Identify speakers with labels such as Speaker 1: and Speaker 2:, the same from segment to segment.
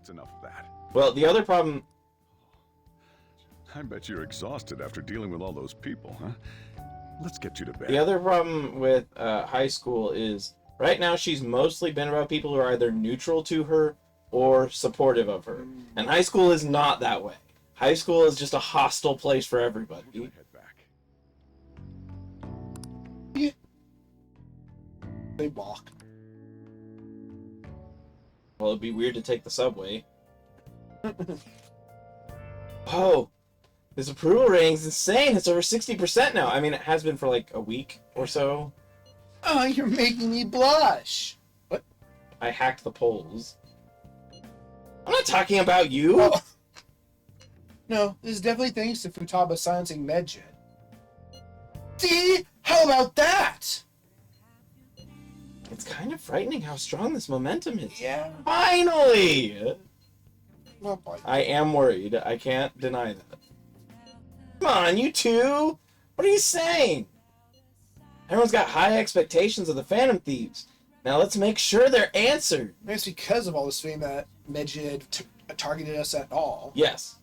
Speaker 1: That's enough of that.
Speaker 2: Well, the other problem...
Speaker 1: I bet you're exhausted after dealing with all those people, huh? Let's get you to bed.
Speaker 2: The other problem with high school is right now she's mostly been about people who are either neutral to her or supportive of her. And high school is not that way. High school is just a hostile place for everybody.
Speaker 1: Head back.
Speaker 3: Yeah. They walk.
Speaker 2: Well, it'd be weird to take the subway. Oh, this approval rating's insane. It's over 60% now. I mean, it has been for like a week or so.
Speaker 3: Oh, you're making me blush. What?
Speaker 2: I hacked the polls. I'm not talking about you.
Speaker 3: Oh. No, this is definitely thanks to Futaba silencing Medjed. See? How about that?
Speaker 2: It's kind of frightening how strong this momentum is.
Speaker 3: Yeah.
Speaker 2: Finally!
Speaker 3: Well, boy.
Speaker 2: I am worried. I can't deny that. Come on, you two! What are you saying? Everyone's got high expectations of the Phantom Thieves. Now let's make sure they're answered.
Speaker 3: Maybe it's because of all this fame that Medjed targeted us at all.
Speaker 2: Yes.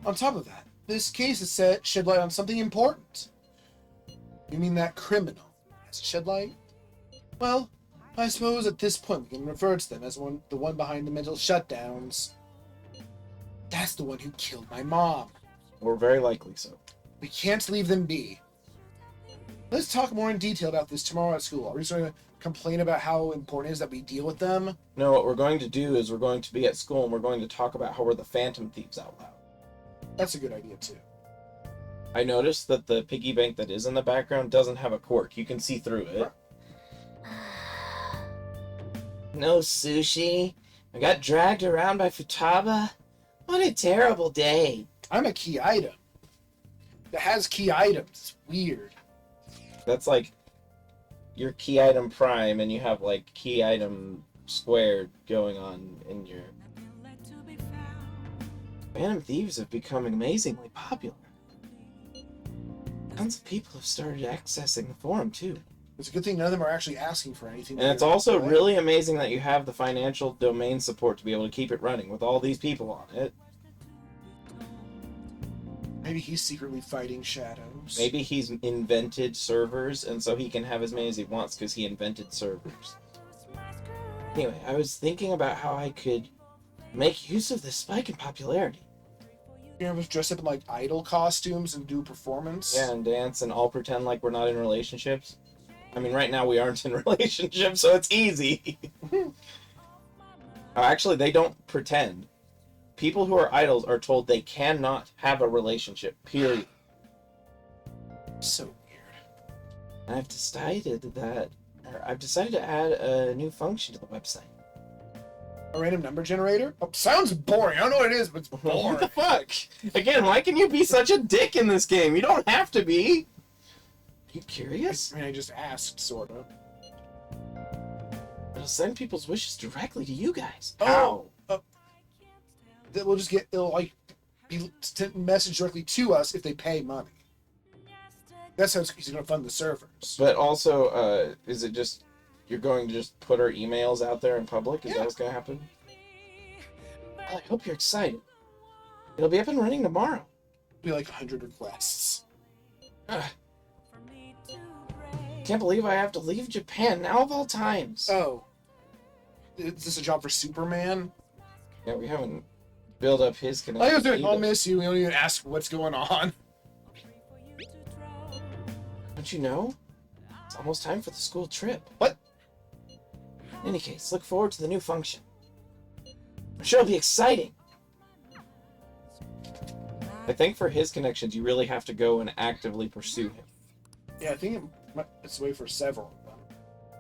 Speaker 3: On top of that, this case has shed light on something important. You mean that criminal has shed light? Well, I suppose at this point we can refer to them as the one behind the mental shutdowns. That's the one who killed my mom.
Speaker 2: Or very likely so.
Speaker 3: We can't leave them be. Let's talk more in detail about this tomorrow at school. Are we just going to complain about how important it is that we deal with them?
Speaker 2: No, what we're going to do is we're going to be at school and we're going to talk about how we're the Phantom Thieves out loud.
Speaker 3: That's a good idea, too.
Speaker 2: I noticed that the piggy bank that is in the background doesn't have a cork. You can see through it. No sushi. I got dragged around by Futaba. What a terrible day.
Speaker 3: I'm a key item. That has key items. It's weird.
Speaker 2: That's like your key item prime and you have like key item squared going on in your... Phantom Thieves have become amazingly popular. Tons of people have started accessing the forum too.
Speaker 3: It's a good thing none of them are actually asking for anything.
Speaker 2: And it's also really amazing that you have the financial domain support to be able to keep it running with all these people on it.
Speaker 3: Maybe he's secretly fighting shadows.
Speaker 2: Maybe he's invented servers and so he can have as many as he wants because he invented servers. Anyway, I was thinking about how I could make use of this spike in popularity.
Speaker 3: You know, dress up in like idol costumes and do a performance.
Speaker 2: Yeah, and dance and all pretend like we're not in relationships. I mean, right now we aren't in relationships, so it's easy. Actually, they don't pretend. People who are idols are told they cannot have a relationship, period.
Speaker 3: So weird.
Speaker 2: And I've decided to add a new function to the website.
Speaker 3: A random number generator? Oh, sounds boring. I don't know what it is, but it's boring.
Speaker 2: What the fuck? Again, why can you be such a dick in this game? You don't have to be. Are you curious?
Speaker 3: I mean, I just asked, sort of.
Speaker 2: It'll send people's wishes directly to you guys.
Speaker 3: Oh. We'll just get, it'll like be sent message directly to us if they pay money. That's how he's going to fund the servers.
Speaker 2: But also, is it just, you're going to just put our emails out there in public? Is that what's going to happen? Well, I hope you're excited. It'll be up and running tomorrow.
Speaker 3: It'll be like 100 requests.
Speaker 2: Can't believe I have to leave Japan now of all times.
Speaker 3: Oh. Is this a job for Superman?
Speaker 2: Yeah, we haven't built up his connection.
Speaker 3: I was doing, I'll miss you. We don't even ask what's going on.
Speaker 2: Don't you know? It's almost time for the school trip.
Speaker 3: What?
Speaker 2: In any case, look forward to the new function. I'm sure it'll be exciting. I think for his connections, you really have to go and actively pursue him.
Speaker 3: Yeah, I think it's a way for several of them.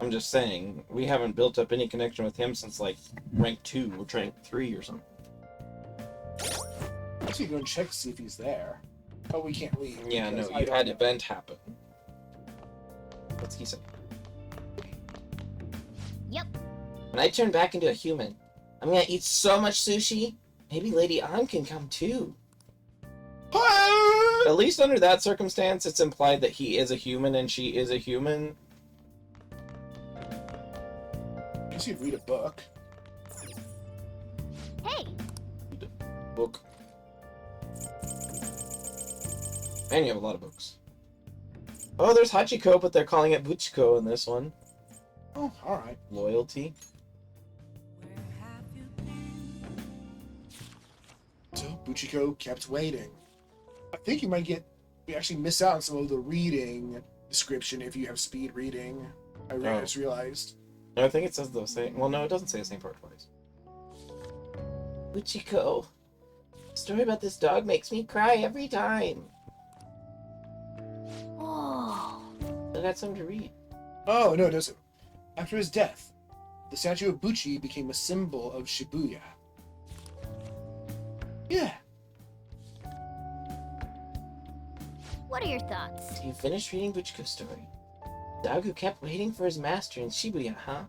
Speaker 2: I'm just saying, we haven't built up any connection with him since, like, rank 2 or rank 3 or something.
Speaker 3: Let's go and check to see if he's there. Oh, we can't leave.
Speaker 2: Yeah, no,
Speaker 3: because I
Speaker 2: you
Speaker 3: don't
Speaker 2: had
Speaker 3: know.
Speaker 2: event happen. What's he say?
Speaker 4: Yep.
Speaker 2: When I turn back into a human, I'm gonna eat so much sushi, maybe Lady An can come too. At least under that circumstance, it's implied that he is a human and she is a human.
Speaker 3: I guess you'd read a book.
Speaker 2: book. And you have a lot of books. Oh, there's Hachiko, but they're calling it Buchiko in this one.
Speaker 3: Oh, alright.
Speaker 2: Loyalty.
Speaker 3: So Buchiko kept waiting. I think you might actually miss out on some of the reading description if you have speed reading. I just realized.
Speaker 2: I think it says the same. Well, no, it doesn't say the same part twice. Buchiko. The story about this dog makes me cry every time.
Speaker 4: Oh.
Speaker 2: I got something to read.
Speaker 3: Oh, no, it doesn't. After his death, the statue of Buchi became a symbol of Shibuya. Yeah.
Speaker 4: What are your thoughts?
Speaker 2: You finished reading Buchiko's story? Dog who kept waiting for his master in Shibuya, huh?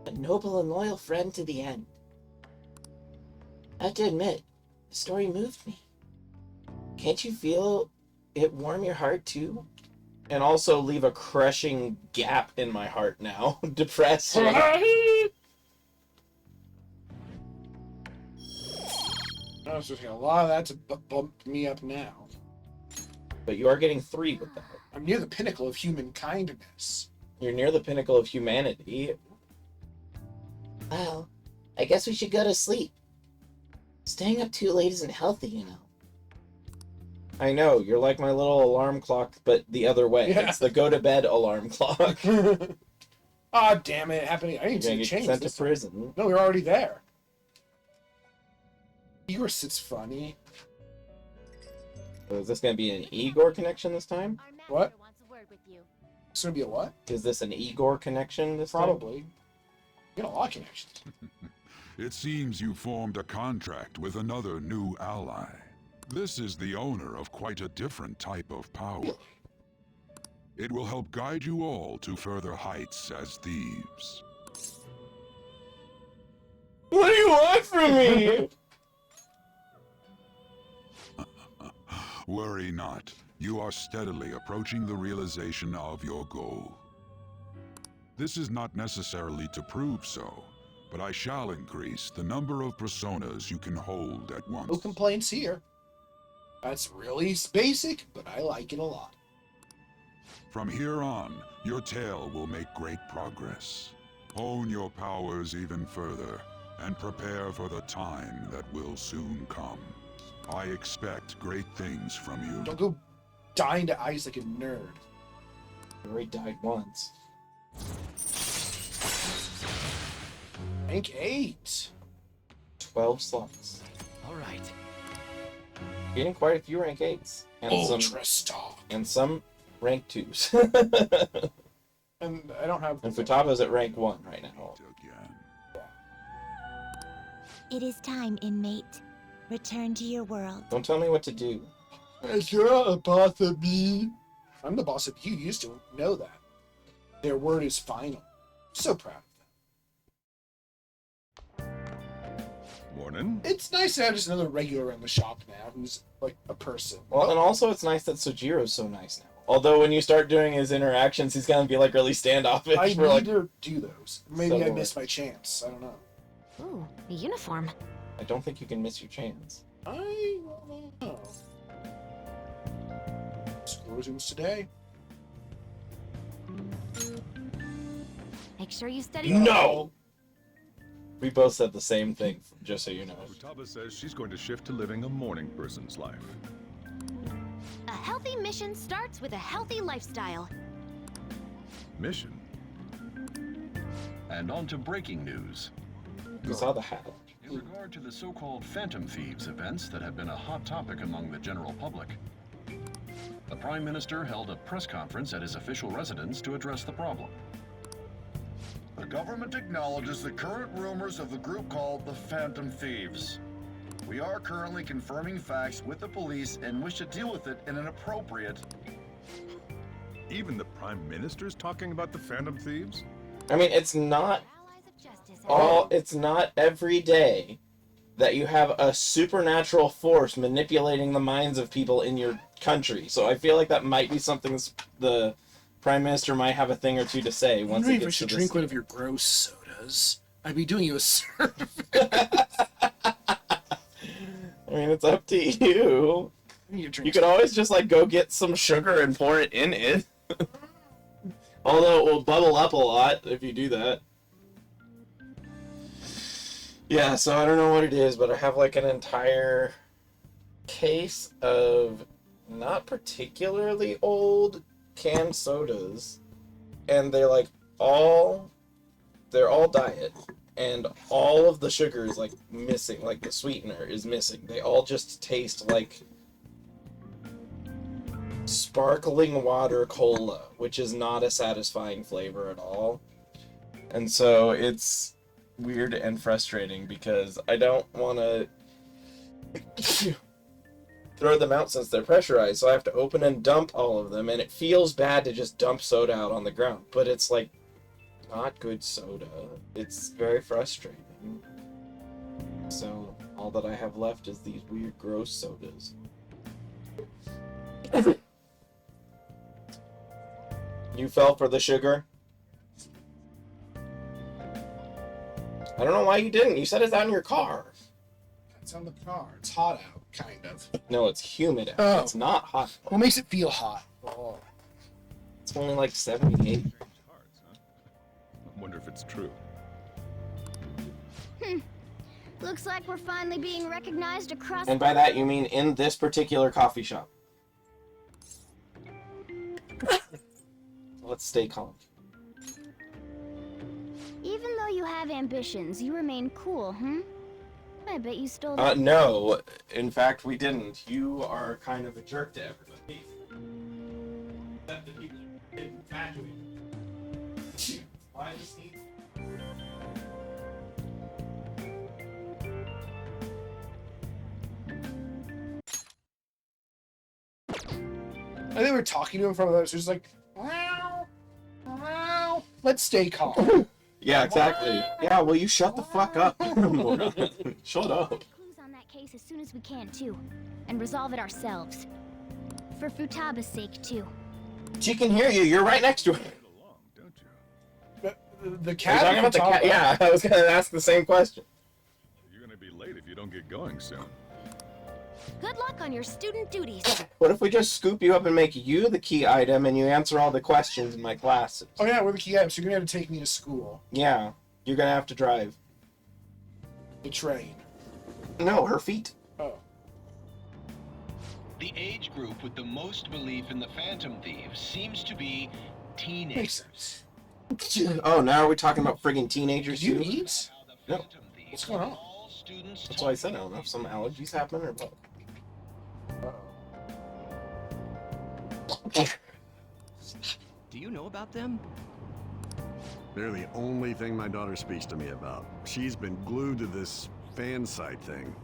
Speaker 2: A noble and loyal friend to the end. I have to admit, the story moved me. Can't you feel it warm your heart too? And also leave a crushing gap in my heart now. Depressing.
Speaker 3: I was just a lot of that to bump me up now.
Speaker 2: But you are getting 3 with that.
Speaker 3: I'm near the pinnacle of human kindness.
Speaker 2: You're near the pinnacle of humanity. Well, I guess we should go to sleep. Staying up too late isn't healthy, you know. I know, you're like my little alarm clock, but the other way.
Speaker 3: Yeah.
Speaker 2: It's the go-to-bed alarm clock.
Speaker 3: Ah, damn it, happening. I
Speaker 2: You're
Speaker 3: need
Speaker 2: gonna
Speaker 3: to
Speaker 2: get
Speaker 3: change
Speaker 2: sent to
Speaker 3: this.
Speaker 2: prison.
Speaker 3: No, we're already there. Igor sits funny.
Speaker 2: So is this gonna be an Igor connection this time?
Speaker 3: What? It's gonna be a what?
Speaker 2: Is this an Igor connection this time?
Speaker 3: Probably. You got a lot of connections.
Speaker 1: It seems you formed a contract with another new ally. This is the owner of quite a different type of power. It will help guide you all to further heights as thieves.
Speaker 2: What do you want from me?
Speaker 1: Worry not. You are steadily approaching the realization of your goal. This is not necessarily to prove so, but I shall increase the number of personas you can hold at once.
Speaker 3: No complaints here. That's really basic, but I like it a lot.
Speaker 1: From here on, your tale will make great progress. Hone your powers even further, and prepare for the time that will soon come. I expect great things from you.
Speaker 3: Don't go dying to ice like a nerd.
Speaker 2: I already died once.
Speaker 3: Rank 8.
Speaker 2: 12 slots.
Speaker 5: Alright.
Speaker 2: Getting quite a few rank 8s. And
Speaker 3: Ultra stock.
Speaker 2: some rank 2s.
Speaker 3: And I don't have...
Speaker 2: And Futaba's at rank 1 right now.
Speaker 1: Again.
Speaker 4: It is time, inmate. Return to your world.
Speaker 2: Don't tell me what to do.
Speaker 3: You're a boss of me. I'm the boss of you. You used to know that. Their word is final. So proud of them.
Speaker 1: Morning.
Speaker 3: It's nice to have just another regular in the shop now who's like a person.
Speaker 2: Well, and also it's nice that Sojiro's so nice now. Although when you start doing his interactions, he's gonna be like really standoffish.
Speaker 3: I
Speaker 2: for
Speaker 3: need
Speaker 2: like,
Speaker 3: to do those. Maybe I
Speaker 2: several-
Speaker 3: missed my chance. I don't know.
Speaker 4: Ooh, a uniform.
Speaker 2: I don't think you can miss your chance.
Speaker 3: I don't know. School resumes today.
Speaker 4: Make sure you study.
Speaker 2: No! We both said the same thing, just so you know.
Speaker 1: Futaba says she's going to shift to living a morning person's life.
Speaker 4: A healthy mission starts with a healthy lifestyle.
Speaker 1: Mission?
Speaker 5: And on to breaking news.
Speaker 2: You saw the hat.
Speaker 5: In regard to the so-called Phantom Thieves events that have been a hot topic among the general public, the Prime Minister held a press conference at his official residence to address the problem.
Speaker 6: The government acknowledges the current rumors of the group called the Phantom Thieves. We are currently confirming facts with the police and wish to deal with it in an appropriate...
Speaker 1: Even the Prime Minister's talking about the Phantom Thieves?
Speaker 2: I mean, it's not
Speaker 4: Allies of justice.
Speaker 2: it's not every day that you have a supernatural force manipulating the minds of people in your country. So I feel like that might be something the Prime Minister might have a thing or two to say
Speaker 3: I'm
Speaker 2: once
Speaker 3: wondering
Speaker 2: it
Speaker 3: if I
Speaker 2: gets to
Speaker 3: should
Speaker 2: this.
Speaker 3: drink one of your gross sodas. I'd be doing you a service.
Speaker 2: mean, it's up to you. You could always just, like, go get some sugar and pour it in it. Although it will bubble up a lot if you do that. Yeah, so I don't know what it is, but I have, like, an entire case of not particularly old canned sodas. And they're, like, they're all diet. And all of the sugar is, like, missing. Like, the sweetener is missing. They all just taste like sparkling water cola, which is not a satisfying flavor at all. And so it's weird and frustrating because I don't want to throw them out since they're pressurized, so I have to open and dump all of them, and it feels bad to just dump soda out on the ground, but it's like not good soda. It's very frustrating. So all that I have left is these weird gross sodas. You fell for the sugar? I don't know why you didn't. You said it's out in your car.
Speaker 3: It's on the car. It's hot out, kind of.
Speaker 2: No, it's humid out.
Speaker 3: Oh.
Speaker 2: It's not hot.
Speaker 3: What makes it feel hot? Oh.
Speaker 2: It's only like 78.
Speaker 7: I wonder if it's true.
Speaker 8: Looks like we're finally being recognized across.
Speaker 2: And by that you mean in this particular coffee shop. Let's stay calm.
Speaker 8: Even though you have ambitions, you remain cool, I bet you stole.
Speaker 2: No. In fact, we didn't. You are kind of a jerk to everybody. Except the people who didn't graduate. Why does he?
Speaker 3: I think we're talking to him from others. Just like, wow, wow. Let's stay calm.
Speaker 2: Yeah, exactly. Yeah, well, you shut the fuck up. Shut up.
Speaker 8: Clues on that case as soon as we can too, and resolve it ourselves. For Futaba's sake too.
Speaker 2: She can hear you. You're right next to her.
Speaker 7: Get along, don't you?
Speaker 3: The
Speaker 2: Are you
Speaker 3: cat.
Speaker 2: talking about the cat? Yeah, I was gonna ask the same question.
Speaker 7: You're gonna be late if you don't get going soon.
Speaker 8: Good luck on your student duties.
Speaker 2: What if we just scoop you up and make you the key item and you answer all the questions in my classes?
Speaker 3: Oh yeah, we're the key items. So you're gonna have to take me to school.
Speaker 2: Yeah, you're gonna have to drive.
Speaker 3: The train.
Speaker 2: No, her feet.
Speaker 3: Oh.
Speaker 9: The age group with the most belief in the Phantom Thieves seems to be
Speaker 3: Makes
Speaker 9: teenagers.
Speaker 3: sense.
Speaker 2: Oh, now are we talking about friggin' teenagers
Speaker 3: Did you
Speaker 2: too?
Speaker 3: eat?
Speaker 2: No.
Speaker 3: What's going on?
Speaker 2: That's why I said I don't know if some allergies happen or what.
Speaker 10: Do you know about them?
Speaker 11: They're the only thing my daughter speaks to me about. She's been glued to this fan site thing.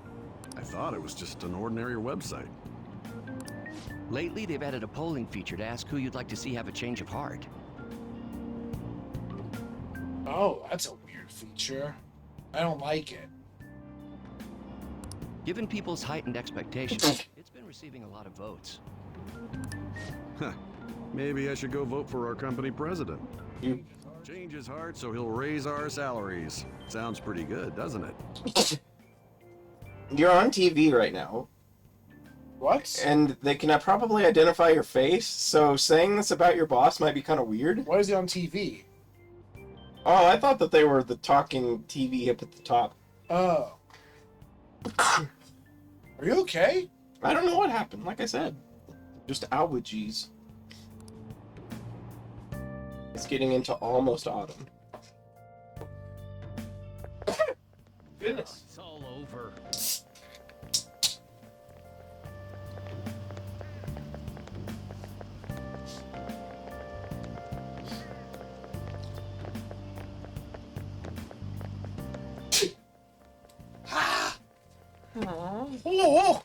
Speaker 11: I thought it was just an ordinary website.
Speaker 10: Lately, they've added a polling feature to ask who you'd like to see have a change of heart.
Speaker 3: Oh, that's a weird feature. I don't like it.
Speaker 10: Given people's heightened expectations, it's been receiving a lot of votes.
Speaker 11: Huh. Maybe I should go vote for our company president.
Speaker 2: You.
Speaker 11: Change his heart so he'll raise our salaries. Sounds pretty good, doesn't it?
Speaker 2: You're on TV right now,
Speaker 3: What?
Speaker 2: and they can probably identify your face, so saying this about your boss might be kind of weird.
Speaker 3: Why is he on TV?
Speaker 2: Oh, I thought that they were the talking TV up at the top.
Speaker 3: Oh. Are you okay?
Speaker 2: I don't know what happened, like I said. Just allergies. It's getting into almost autumn. Goodness.
Speaker 10: It's all over.
Speaker 3: Oh!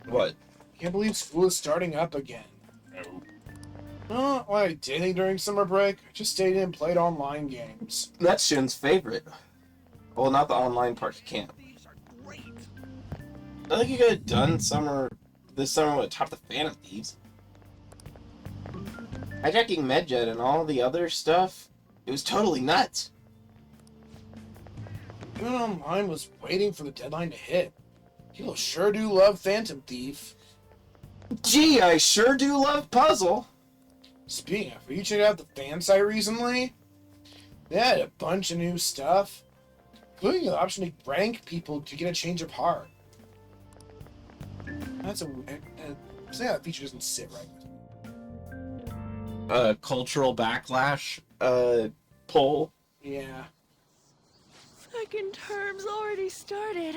Speaker 2: What?
Speaker 3: Can't believe school is starting up again. No. What I did anything during summer break? I just stayed in and played online games.
Speaker 2: That's Shin's favorite. Well, not the online part, he can't. I think you could have done this summer with Top the Phantom Thieves. Hijacking Medjet and all the other stuff, it was totally nuts.
Speaker 3: Doing online was waiting for the deadline to hit. People sure do love Phantom Thief.
Speaker 2: Gee, I sure do love puzzle.
Speaker 3: Speaking of, have you checked out the fan site recently? They had a bunch of new stuff, including the option to rank people to get a change of heart. That's say that feature doesn't sit right with me.
Speaker 2: Cultural backlash poll.
Speaker 3: Yeah.
Speaker 12: Second term's already started.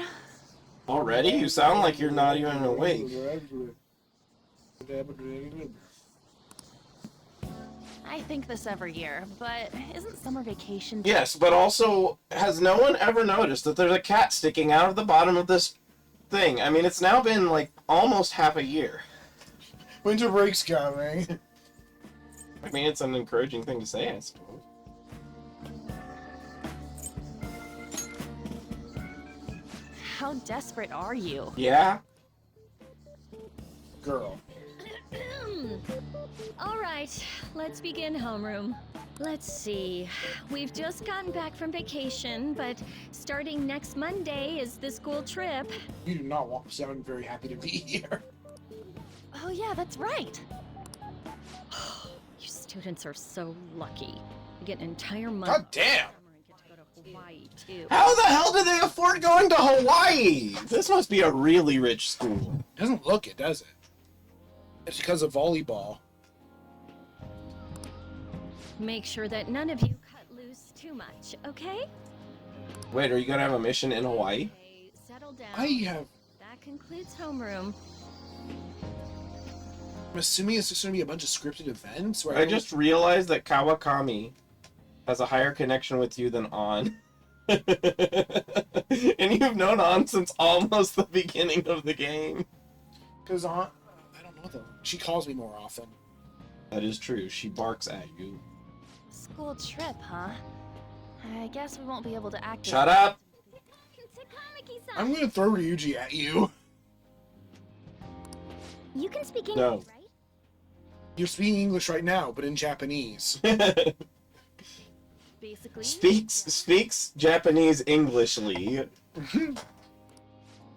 Speaker 2: Already? You sound like you're not even awake.
Speaker 12: I think this every year, but isn't summer vacation?
Speaker 2: Yes, but also, has no one ever noticed that there's a cat sticking out of the bottom of this thing? I mean, it's now been, like, almost half a year.
Speaker 3: Winter break's coming.
Speaker 2: I mean, it's an encouraging thing to say, I suppose.
Speaker 12: How desperate are you?
Speaker 2: Yeah?
Speaker 3: Girl.
Speaker 8: All right, let's begin homeroom. Let's see. We've just gotten back from vacation, but starting next Monday is the school trip.
Speaker 3: You do not sound very happy to be here.
Speaker 12: Oh yeah, that's right. You students are so lucky. You get an entire month.
Speaker 3: God damn!
Speaker 12: And get to go to Hawaii too.
Speaker 2: How the hell do they afford going to Hawaii? This must be a really rich school.
Speaker 3: Doesn't look it, does it? It's because of volleyball.
Speaker 8: Make sure that none of you cut loose too much, okay?
Speaker 2: Wait, are you gonna have a mission in Hawaii?
Speaker 8: Okay, settle down.
Speaker 3: That
Speaker 8: concludes homeroom.
Speaker 3: I'm assuming it's just going to be a bunch of scripted events. Where
Speaker 2: I just realized that Kawakami has a higher connection with you than On. And you've known On since almost the beginning of the game.
Speaker 3: Because I don't know though. She calls me more often.
Speaker 2: That is true. She barks at you.
Speaker 12: School trip, huh? I guess we won't be able to act.
Speaker 2: Shut up!
Speaker 3: I'm going to throw Ryuji at you.
Speaker 8: You can speak English,
Speaker 2: No.
Speaker 8: right?
Speaker 3: You're speaking English right now, but in Japanese.
Speaker 12: Basically.
Speaker 2: Speaks Japanese Englishly.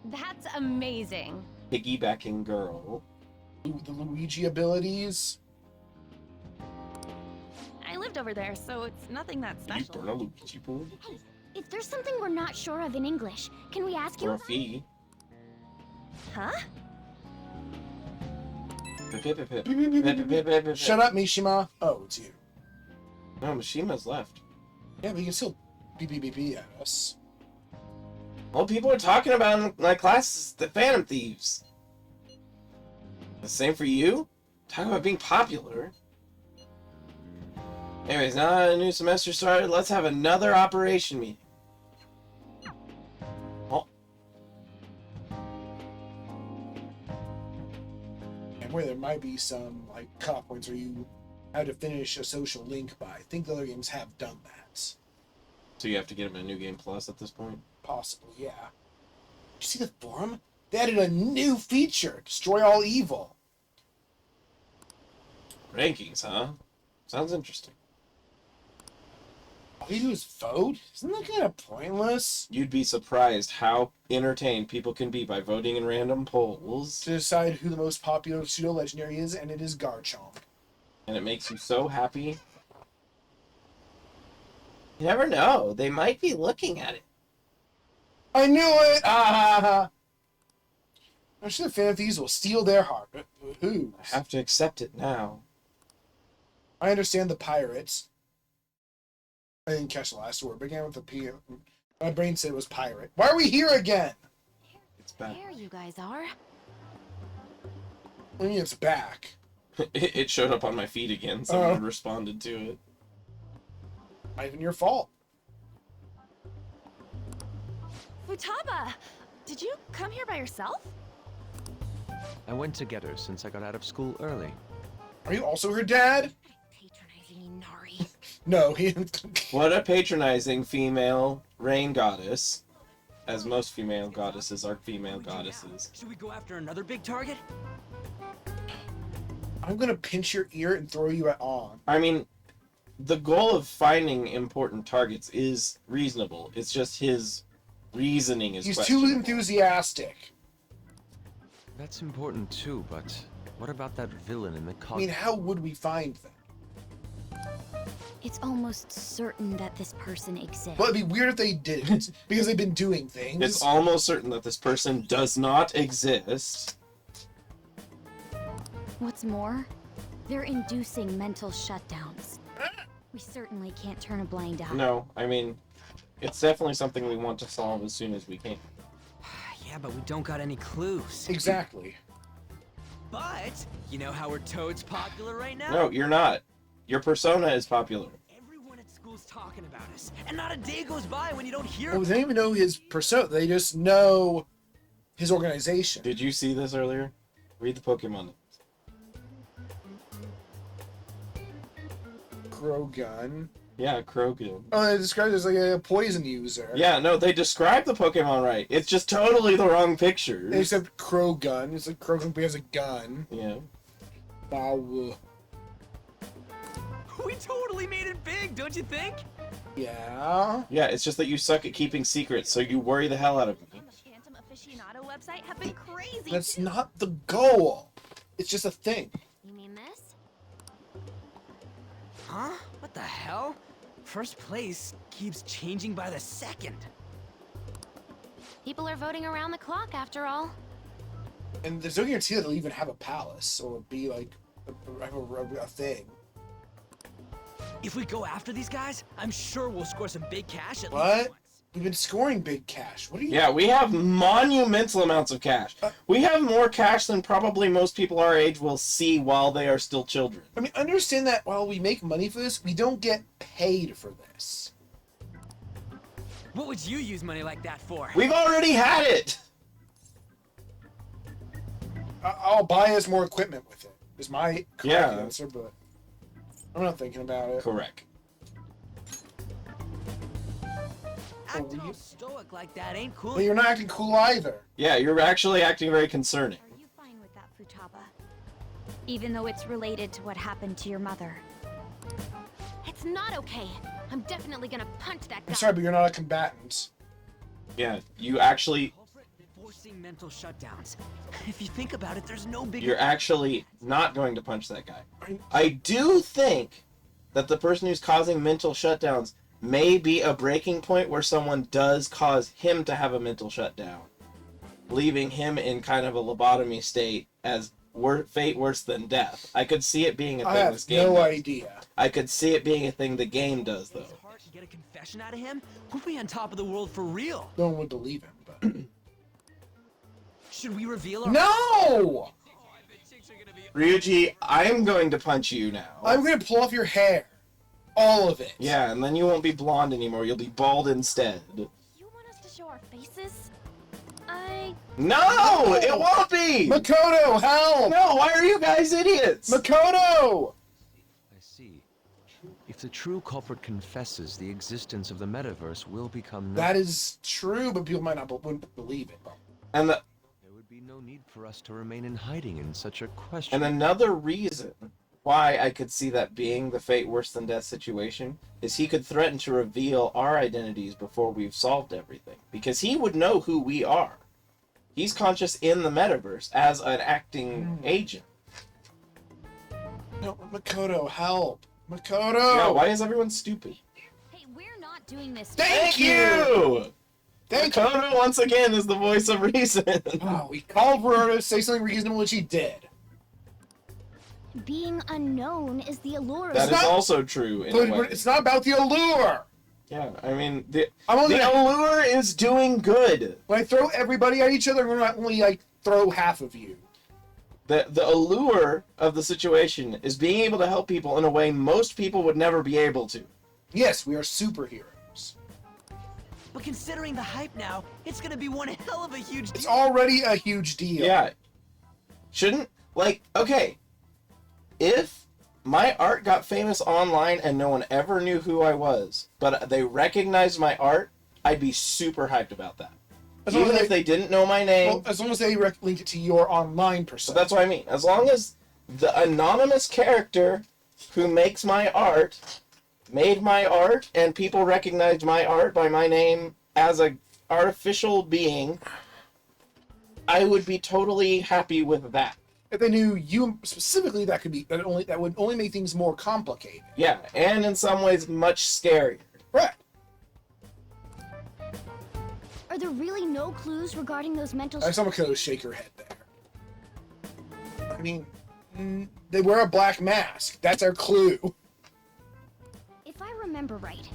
Speaker 12: That's amazing.
Speaker 2: Piggybacking girl.
Speaker 3: The Luigi abilities.
Speaker 12: I lived over there, so it's nothing that
Speaker 2: You
Speaker 12: special.
Speaker 2: burn a Luigi pool
Speaker 8: Hey, if there's something we're not sure of in English, can we ask you?
Speaker 2: for a fee.
Speaker 12: Huh?
Speaker 3: Shut up, Mishima. Oh, it's you.
Speaker 2: No, Mishima's left.
Speaker 3: Yeah, but you can still beep at us.
Speaker 2: Well, people are talking about in my class the Phantom Thieves. The same for you? Talking about being popular. Anyways, now that a new semester started, let's have another operation meeting. Oh,
Speaker 3: And where there might be some like cutoff points where you have to finish a social link by. I think the other games have done that.
Speaker 2: so you have to get him a new game plus at this point?
Speaker 3: Possibly, yeah. Did you see the forum? They added a new feature, Destroy All Evil.
Speaker 2: Rankings, huh? Sounds interesting.
Speaker 3: All you do is vote? Isn't that kind of pointless?
Speaker 2: You'd be surprised how entertained people can be by voting in random polls.
Speaker 3: To decide who the most popular pseudo-legendary is, and it is Garchomp.
Speaker 2: And it makes you so happy. You never know. They might be looking at it.
Speaker 3: I knew it! Ah! I'm sure the Phantom Thieves will steal their heart. But who?
Speaker 2: I have to accept it now.
Speaker 3: I understand the pirates. I didn't catch the last word, but again with the P. My brain said it was pirate. Why are we here again?
Speaker 2: It's back.
Speaker 12: There you guys are.
Speaker 3: I mean, it's back.
Speaker 2: It showed up on my feed again. Someone responded to it.
Speaker 3: Not even your fault.
Speaker 12: Futaba! Did you come here by yourself?
Speaker 13: I went to get her since I got out of school early.
Speaker 3: Are you also her dad?
Speaker 12: Patronizing Inari.
Speaker 3: No, he.
Speaker 2: What a patronizing female rain goddess. As most female goddesses are female goddesses.
Speaker 13: Should we go after another big target?
Speaker 3: I'm gonna pinch your ear and throw you at On.
Speaker 2: I mean, the goal of finding important targets is reasonable. It's just his reasoning is
Speaker 3: He's too
Speaker 2: questionable.
Speaker 3: enthusiastic.
Speaker 13: That's important too, but what about that villain in the
Speaker 3: I mean, how would we find them?
Speaker 4: It's almost certain that this person exists.
Speaker 3: Well, it'd be weird if they didn't, because they've been doing things.
Speaker 2: It's almost certain that this person does not exist.
Speaker 4: What's more, they're inducing mental shutdowns. We certainly can't turn a blind eye.
Speaker 2: No, I mean, it's definitely something we want to solve as soon as we can.
Speaker 14: Yeah, but we don't got any clues.
Speaker 3: Exactly.
Speaker 14: But, you know how we're toads popular right now?
Speaker 2: No, you're not. Your persona is popular.
Speaker 14: Everyone at school's talking about us, and not a day goes by when you don't hear
Speaker 3: Well, they don't even know his persona. They just know his organization.
Speaker 2: Did you see this earlier? Read the Pokemon.
Speaker 3: Krogun.
Speaker 2: Yeah, Krogan.
Speaker 3: Oh, they described it as like a poison user.
Speaker 2: Yeah, no, they described the Pokemon right. It's just totally the wrong picture.
Speaker 3: Except Krogun. It's like Krogun has a gun.
Speaker 2: Yeah.
Speaker 3: Wow.
Speaker 14: We totally made it big, don't you think?
Speaker 3: Yeah.
Speaker 2: Yeah, it's just that you suck at keeping secrets, so you worry the hell out of me.
Speaker 12: The Phantom Aficionado website have been crazy.
Speaker 3: That's not the goal. It's just a thing.
Speaker 12: You mean this?
Speaker 14: Huh? What the hell? First place keeps changing by the second.
Speaker 12: People are voting around the clock after all.
Speaker 3: And there's no guarantee that they'll even have a palace or be like a thing.
Speaker 14: If we go after these guys, I'm sure we'll score some big cash at least
Speaker 3: What?
Speaker 14: once.
Speaker 3: We've been scoring big cash. What are you?
Speaker 2: Yeah, we have monumental amounts of cash. We have more cash than probably most people our age will see while they are still children.
Speaker 3: I mean, understand that while we make money for this, we don't get paid for this.
Speaker 14: What would you use money like that for?
Speaker 2: We've already had it!
Speaker 3: I'll buy us more equipment with it. Is my correct
Speaker 2: Yeah.
Speaker 3: answer, but I'm not thinking about it.
Speaker 2: Correct.
Speaker 14: Acting all stoic like that ain't cool.
Speaker 3: But you're not acting cool either.
Speaker 2: Yeah, you're actually acting very concerning.
Speaker 4: Are you fine with that, Futaba? Even though it's related to what happened to your mother.
Speaker 12: It's not okay. I'm definitely gonna punch that guy.
Speaker 3: I'm sorry, but you're not a combatant.
Speaker 2: Yeah, you actually...
Speaker 14: Forcing mental shutdowns. If you think about it, there's no bigger...
Speaker 2: You're actually not going to punch that guy. I do think that the person who's causing mental shutdowns may be a breaking point where someone does cause him to have a mental shutdown, leaving him in kind of a lobotomy state as fate worse than death. I could see it being a thing this game
Speaker 3: no
Speaker 2: does.
Speaker 3: idea.
Speaker 2: I could see it being a thing the game does, though.
Speaker 14: Hard to get a confession out of him? We'll be on top of the world for real.
Speaker 3: No one would believe him, but...
Speaker 14: Should we reveal our...
Speaker 3: No!
Speaker 2: Ryuji, I'm going to punch you now.
Speaker 3: I'm going to pull off your hair. All of it.
Speaker 2: Yeah, and then you won't be blonde anymore. You'll be bald instead.
Speaker 12: You want us to show our faces?
Speaker 2: No! It won't be!
Speaker 3: Makoto, help!
Speaker 2: No, why are you guys idiots?
Speaker 3: Makoto!
Speaker 13: I see. If the true culprit confesses, the existence of the metaverse will become known.
Speaker 3: That is true, but people might not wouldn't believe it.
Speaker 2: And the...
Speaker 13: There would be no need for us to remain in hiding in such a question.
Speaker 2: And another reason why I could see that being the fate worse than death situation is he could threaten to reveal our identities before we've solved everything. Because he would know who we are. He's conscious in the metaverse as an acting agent.
Speaker 3: No, Makoto, help. Makoto!
Speaker 2: Yeah, why is everyone stupid?
Speaker 12: Hey, we're not doing this.
Speaker 3: Thank you! Thank you!
Speaker 2: Makoto, once again, is the voice of reason.
Speaker 3: Oh, we called for her to say something reasonable, and she did.
Speaker 4: Being unknown is the allure of
Speaker 2: That is also true in a way.
Speaker 3: But it's not about the allure!
Speaker 2: Yeah, I mean, the
Speaker 3: only
Speaker 2: allure is doing good.
Speaker 3: When I throw everybody at each other, I'm going to only, like, throw half of you.
Speaker 2: The allure of the situation is being able to help people in a way most people would never be able to.
Speaker 3: Yes, we are superheroes.
Speaker 14: But considering the hype now, it's gonna be one hell of a huge deal.
Speaker 3: It's already a huge deal.
Speaker 2: Yeah. Shouldn't, like, okay, if my art got famous online and no one ever knew who I was, but they recognized my art, I'd be super hyped about that. Even if they didn't know my name.
Speaker 3: Well, as long as they linked it to your online persona.
Speaker 2: So that's what I mean. As long as the anonymous character who makes my art made my art and people recognized my art by my name as a artificial being, I would be totally happy with that.
Speaker 3: If they knew you specifically, that would only make things more complicated.
Speaker 2: Yeah, and in some ways much scarier.
Speaker 3: Right.
Speaker 4: Are there really no clues regarding those mental...
Speaker 3: I saw Makoto shake her head there. I mean, they wear a black mask. That's our clue.
Speaker 4: If I remember right,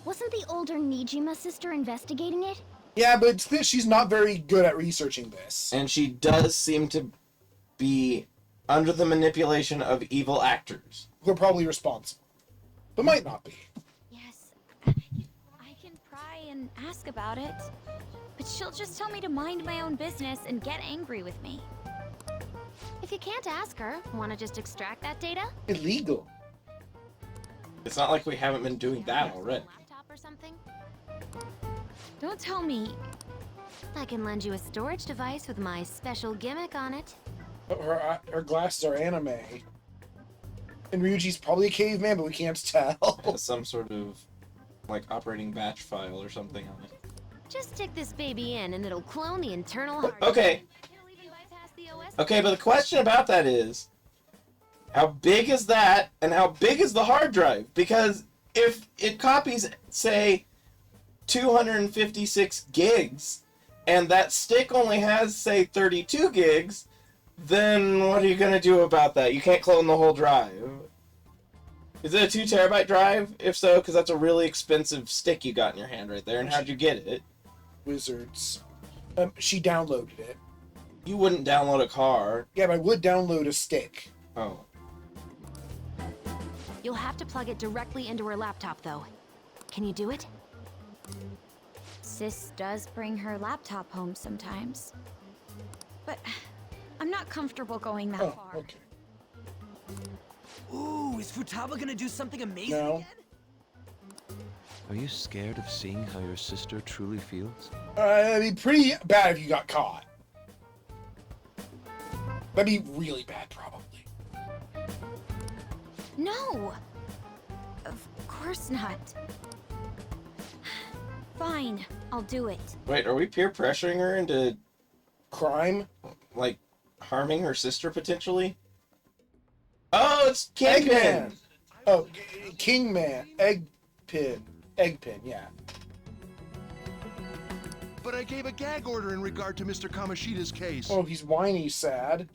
Speaker 4: wasn't the older Nijima sister investigating it?
Speaker 3: Yeah, but she's not very good at researching this.
Speaker 2: And she does seem to be under the manipulation of evil actors.
Speaker 3: Who are probably responsible. But might not be.
Speaker 4: Yes, I can pry and ask about it. But she'll just tell me to mind my own business and get angry with me.
Speaker 12: If you can't ask her, want to just extract that data?
Speaker 3: Illegal.
Speaker 2: It's not like we haven't been doing that already.
Speaker 12: Laptop or something?
Speaker 4: Don't tell me.
Speaker 12: I can lend you a storage device with my special gimmick on it.
Speaker 3: Her glasses are anime. And Ryuji's probably a caveman, but we can't tell.
Speaker 2: Has some sort of, like, operating batch file or something on it.
Speaker 12: Just stick this baby in and it'll clone the internal hard
Speaker 2: Okay. Okay, but the question about that is, how big is that, and how big is the hard drive? Because if it copies, say, 256 gigs, and that stick only has, say, 32 gigs, then what are you going to do about that? You can't clone the whole drive. Is it a 2 terabyte drive? If so, because that's a really expensive stick you got in your hand right there, and how'd you get it?
Speaker 3: Wizards. She downloaded it.
Speaker 2: You wouldn't download a car.
Speaker 3: Yeah, but I would download a stick.
Speaker 2: Oh.
Speaker 12: You'll have to plug it directly into her laptop, though. Can you do it?
Speaker 4: Sis does bring her laptop home sometimes. But I'm not comfortable going that far.
Speaker 3: Okay.
Speaker 14: Ooh, is Futaba gonna do something amazing
Speaker 3: No.
Speaker 14: again?
Speaker 13: Are you scared of seeing how your sister truly feels?
Speaker 3: It'd be pretty bad if you got caught. That'd be really bad, probably.
Speaker 4: No! Of course not. Fine, I'll do it.
Speaker 2: Wait, are we peer pressuring her into
Speaker 3: crime?
Speaker 2: Like, harming her sister, potentially? Oh, it's Kingpin!
Speaker 3: Eggman! Oh, Kingman. Eggpin. Eggpin, yeah.
Speaker 15: But I gave a gag order in regard to Mr. Kamoshida's case.
Speaker 3: Oh, he's whiny, sad.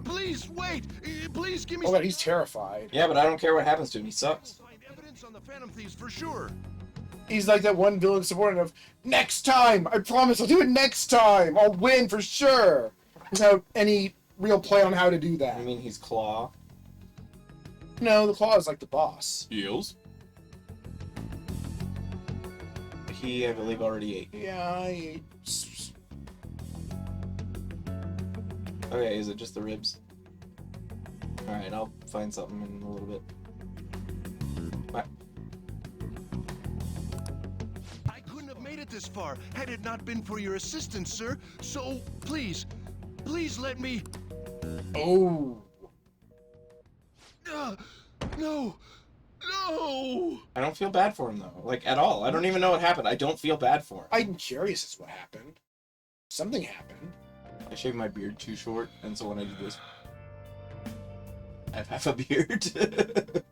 Speaker 15: Please, wait! Please give me
Speaker 3: Oh, God, he's terrified.
Speaker 2: Yeah, but I don't care what happens to him. He sucks.
Speaker 15: evidence on the Phantom Thieves for sure.
Speaker 3: He's like that one villain supporting of, next time! I promise I'll do it next time! I'll win for sure! Without any real plan on how to do that.
Speaker 2: I mean, he's Claw.
Speaker 3: No, the Claw is like the boss.
Speaker 2: Eels? He, I believe, already ate.
Speaker 3: Yeah, I ate.
Speaker 2: Okay, is it just the ribs? Alright, I'll find something in a little bit. What?
Speaker 15: I couldn't have made it this far had it not been for your assistance, sir. So, please let me...
Speaker 3: Oh.
Speaker 15: No! No!
Speaker 2: I don't feel bad for him, though. Like, at all. I don't even know what happened. I don't feel bad for him.
Speaker 3: I'm curious as to what happened. Something happened.
Speaker 2: I shaved my beard too short, and so when I do this, I have half a beard.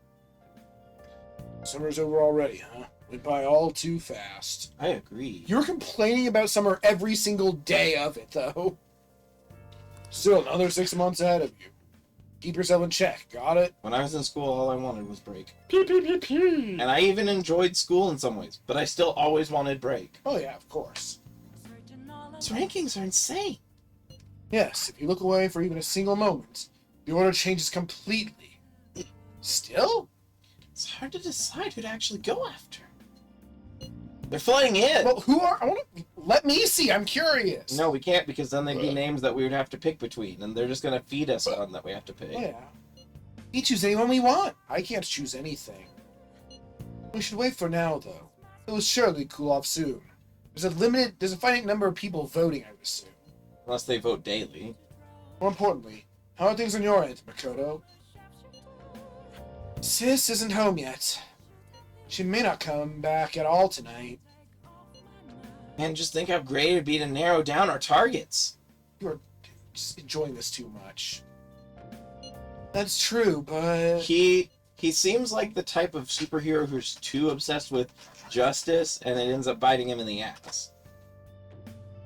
Speaker 3: Summer's over already, huh? Went by all too fast.
Speaker 2: I agree.
Speaker 3: You're complaining about summer every single day of it, though. Still another 6 months ahead of you. Keep yourself in check, got it?
Speaker 2: When I was in school, all I wanted was break.
Speaker 3: P.
Speaker 2: And I even enjoyed school in some ways, but I still always wanted break.
Speaker 3: Oh yeah, of course.
Speaker 2: These rankings are insane.
Speaker 3: Yes, if you look away for even a single moment, the order changes completely. Still?
Speaker 2: It's hard to decide who to actually go after. They're flooding in.
Speaker 3: Well, who are... let me see, I'm curious.
Speaker 2: No, we can't, because then they'd be names that we would have to pick between, and they're just going to feed us on that we have to pick.
Speaker 3: Yeah. We choose anyone we want. I can't choose anything. We should wait for now, though. It will surely cool off soon. There's a finite number of people voting, I would assume.
Speaker 2: Unless they vote daily.
Speaker 3: More importantly, how are things on your end, Makoto? Sis isn't home yet. She may not come back at all tonight.
Speaker 2: And just think how great it'd be to narrow down our targets.
Speaker 3: You're just enjoying this too much. That's true, but...
Speaker 2: He seems like the type of superhero who's too obsessed with justice, and it ends up biting him in the ass.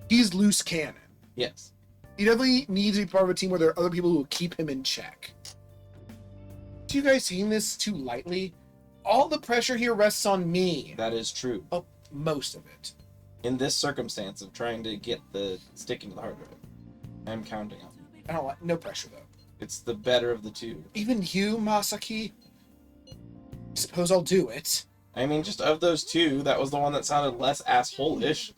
Speaker 3: He's loose cannon.
Speaker 2: Yes.
Speaker 3: He definitely needs to be part of a team where there are other people who will keep him in check. Do you guys taking this too lightly? All the pressure here rests on me.
Speaker 2: That is true.
Speaker 3: Oh, most of it.
Speaker 2: In this circumstance of trying to get the stick into the hard drive, I'm counting on you.
Speaker 3: I don't like no pressure though.
Speaker 2: It's the better of the two.
Speaker 3: Even you, Masaki? Suppose I'll do it.
Speaker 2: I mean, just of those two, that was the one that sounded less asshole-ish.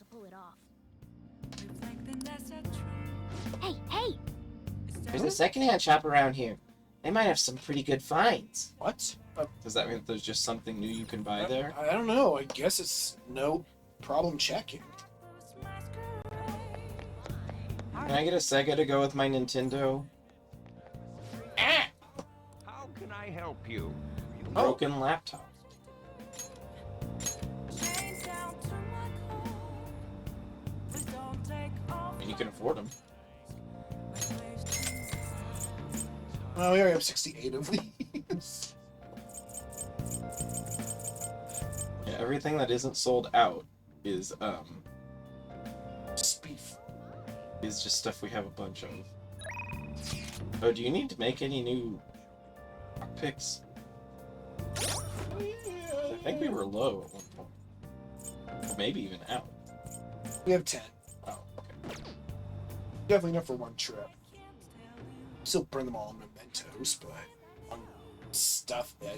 Speaker 4: Hey, hey!
Speaker 2: There's a secondhand shop around here. They might have some pretty good finds.
Speaker 3: What?
Speaker 2: Does that mean that there's just something new you can buy there?
Speaker 3: I don't know. I guess it's no problem checking.
Speaker 2: Can I get a Sega to go with my Nintendo?
Speaker 16: How can I help you?
Speaker 2: Broken laptop. And you can afford them.
Speaker 3: Well, we already have 68 of these.
Speaker 2: Yeah, everything that isn't sold out is
Speaker 3: Speef.
Speaker 2: is just stuff we have a bunch of. Oh, do you need to make any new picks? I think we were low at one point. Or maybe even out.
Speaker 3: We have 10.
Speaker 2: Oh, okay.
Speaker 3: Definitely enough for one trip. Still burn them all on mementos, but on stuff that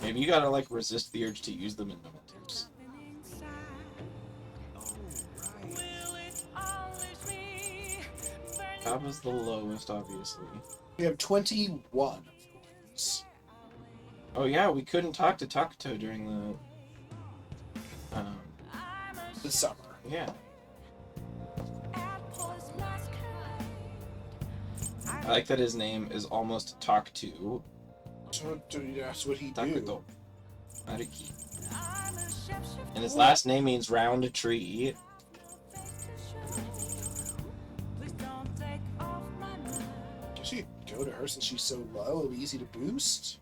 Speaker 2: Maybe you gotta like resist the urge to use them in mementos. That was the lowest, obviously.
Speaker 3: we have 21 of these.
Speaker 2: Oh yeah, we couldn't talk to Takuto during
Speaker 3: The summer.
Speaker 2: yeah. I like that his name is almost Talk To.
Speaker 3: So that's what he
Speaker 2: Takuto.
Speaker 3: do.
Speaker 2: Mariki. And his last name means round tree.
Speaker 3: Guess you could go to her since she's so low. It'll be easy to boost.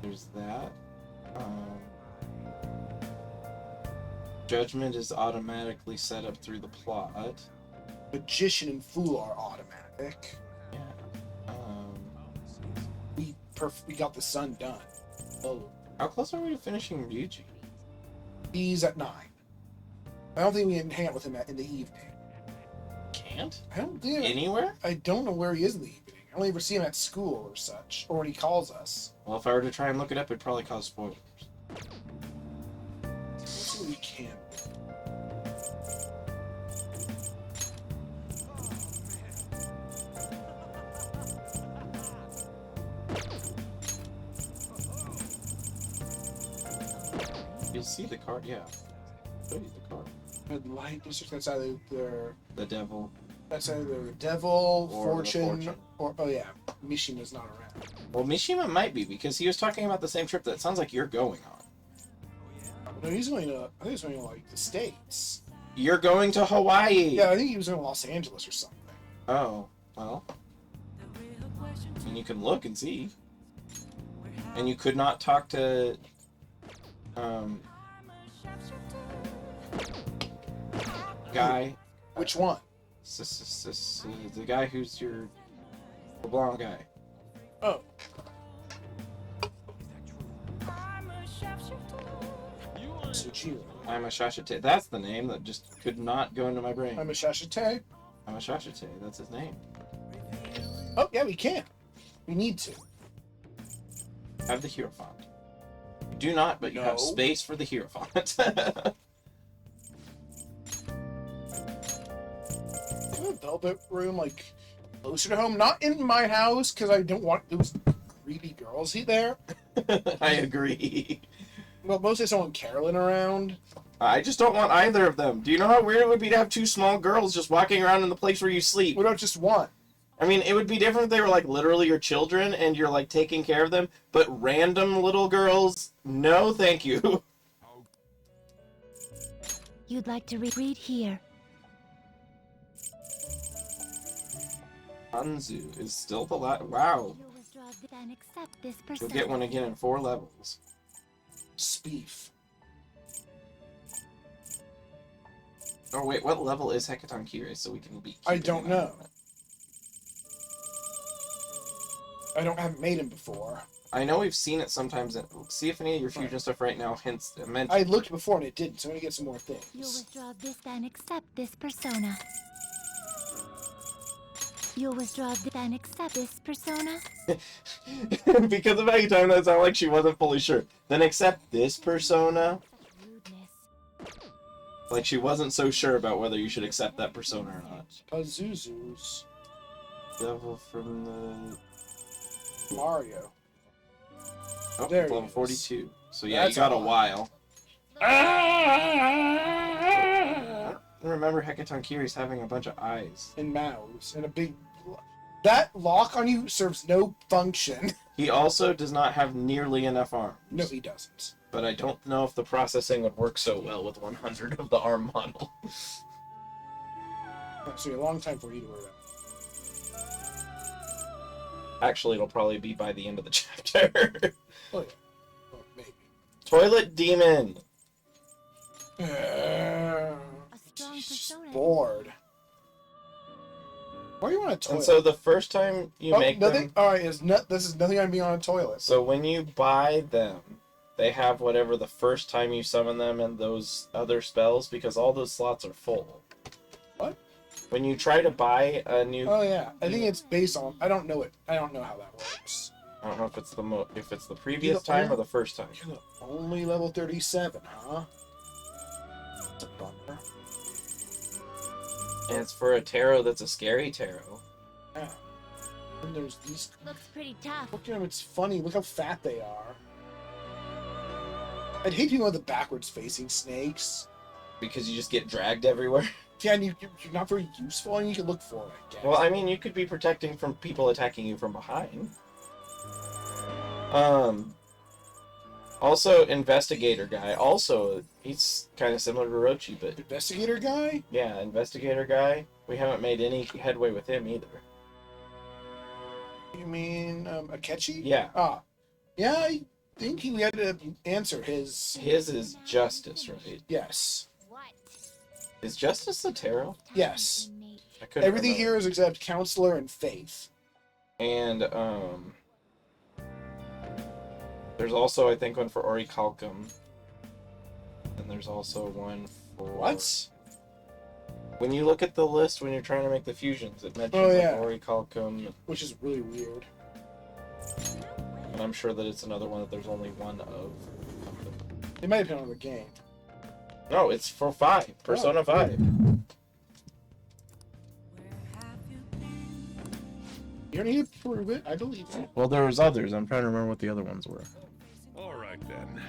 Speaker 2: There's that. Judgment is automatically set up through the plot.
Speaker 3: Magician and Fool are automatic.
Speaker 2: Yeah.
Speaker 3: We got the sun done. Oh,
Speaker 2: How close are we to finishing Ryuji?
Speaker 3: he's at 9. I don't think we can hang out with him in the evening.
Speaker 2: Can't?
Speaker 3: I don't think
Speaker 2: Anywhere?
Speaker 3: I don't know where he is in the evening. I only ever see him at school or such, or when he calls us.
Speaker 2: Well, if I were to try and look it up, it'd probably cause spoilers.
Speaker 3: Let's see what we can.
Speaker 2: You'll see the card, yeah. Show you the card.
Speaker 3: Red light district. That's either
Speaker 2: The devil.
Speaker 3: That's either the devil,
Speaker 2: Or the
Speaker 3: fortune,
Speaker 2: fortune.
Speaker 3: or oh yeah, Mishima's not around.
Speaker 2: Well, Mishima might be, because he was talking about the same trip that sounds like you're going on.
Speaker 3: No, he's going to. I think he's going to like the States.
Speaker 2: You're going to Hawaii!
Speaker 3: Yeah, I think he was going to Los Angeles or something.
Speaker 2: Oh, well. And you can look and see. And you could not talk to... guy.
Speaker 3: Which one?
Speaker 2: The guy who's the blonde guy.
Speaker 3: Oh. Tsuchiro.
Speaker 2: I'm a Shashite. That's the name that just could not go into my brain.
Speaker 3: I'm a Shashite.
Speaker 2: I'm a Shashite. That's his name.
Speaker 3: Oh yeah, we can. We need to.
Speaker 2: Have the hero font. You do not, but you have
Speaker 3: No.
Speaker 2: space for the hero font.
Speaker 3: A velvet room, like closer to home, not in my house, because I don't want those creepy girls there.
Speaker 2: I agree.
Speaker 3: Well, mostly someone Carolyn around.
Speaker 2: I just don't want either of them. Do you know how weird it would be to have two small girls just walking around in the place where you sleep?
Speaker 3: What about just one?
Speaker 2: I mean, it would be different if they were like literally your children and you're like taking care of them, but random little girls, no thank you.
Speaker 4: you'd like to read here.
Speaker 2: Anzu is still the wow.
Speaker 4: You'll withdraw then accept this
Speaker 2: You'll
Speaker 4: persona.
Speaker 2: get one again in 4 levels.
Speaker 3: Speef.
Speaker 2: Oh wait, what level is Hecaton Kyrie so we can be?
Speaker 3: I don't know. I haven't made him before.
Speaker 2: I know we've seen it sometimes. See if any of your fusion stuff right now hints mention.
Speaker 3: I looked before and it didn't, so I'm gonna get some more
Speaker 4: You'll
Speaker 3: things.
Speaker 4: withdraw this then accept this persona. You'll withdraw then accept this persona.
Speaker 2: Because of Hecaton, that sounded like she wasn't fully sure. Then accept this persona. Like she wasn't so sure about whether you should accept that persona or not.
Speaker 3: Pazuzu's.
Speaker 2: Devil from the
Speaker 3: Mario.
Speaker 2: Oh,
Speaker 3: There he
Speaker 2: level
Speaker 3: is.
Speaker 2: 42. So yeah,
Speaker 3: That's
Speaker 2: you got a
Speaker 3: a lot.
Speaker 2: while. I don't remember Hecaton Kyrie's having a bunch of eyes.
Speaker 3: And mouths. And a big... That lock on you serves no function.
Speaker 2: He also does not have nearly enough arms.
Speaker 3: No, he doesn't.
Speaker 2: But I don't know if the processing would work so well with 100 of the arm model.
Speaker 3: So a long time for you to worry about.
Speaker 2: Actually, it'll probably be by the end of the chapter.
Speaker 3: Oh, yeah. Well, maybe.
Speaker 2: Toilet Demon!
Speaker 3: Just bored. Why are you on a toilet?
Speaker 2: And so the first time you make
Speaker 3: nothing.
Speaker 2: them...
Speaker 3: Alright, this is nothing on being on a toilet.
Speaker 2: So when you buy them, they have whatever the first time you summon them and those other spells, because all those slots are full.
Speaker 3: What?
Speaker 2: When you try to buy a new...
Speaker 3: Oh yeah, I think it's based on... I don't know it. I don't know how that works.
Speaker 2: I don't know if it's the previous time or the first time.
Speaker 3: You're the only level 37, huh? That's a bummer.
Speaker 2: And it's for a tarot that's a scary tarot.
Speaker 3: Yeah. And there's these...
Speaker 4: Looks pretty tough.
Speaker 3: Look at them, it's funny. Look how fat they are. I'd hate people with the backwards facing snakes.
Speaker 2: Because you just get dragged everywhere.
Speaker 3: Yeah, and you're not very useful, and you can look for it, I guess.
Speaker 2: Well, I mean, you could be protecting from people attacking you from behind. Also, Investigator Guy. Also, he's kind of similar to Orochi, but...
Speaker 3: Investigator Guy?
Speaker 2: Yeah, Investigator Guy. We haven't made any headway with him either.
Speaker 3: You mean, Akechi?
Speaker 2: Yeah.
Speaker 3: Ah. Yeah, I think we had to answer his...
Speaker 2: His is Justice, right?
Speaker 3: Yes.
Speaker 2: Is Justice the tarot?
Speaker 3: Yes.
Speaker 2: I couldn't
Speaker 3: Everything
Speaker 2: remember.
Speaker 3: here is except Counselor and Faith.
Speaker 2: And, there's also, I think, one for Orichalcum. And there's also one for...
Speaker 3: What?
Speaker 2: When you look at the list when you're trying to make the fusions, it mentions
Speaker 3: Oh, yeah.
Speaker 2: Orichalcum.
Speaker 3: Which is really weird.
Speaker 2: And I'm sure that it's another one that there's only one of.
Speaker 3: It might have been on the game.
Speaker 2: No, it's for 5. Persona 5.
Speaker 3: You don't need to prove it. I believe it.
Speaker 2: Well, there was others. I'm trying to remember what the other ones were.
Speaker 7: All right then.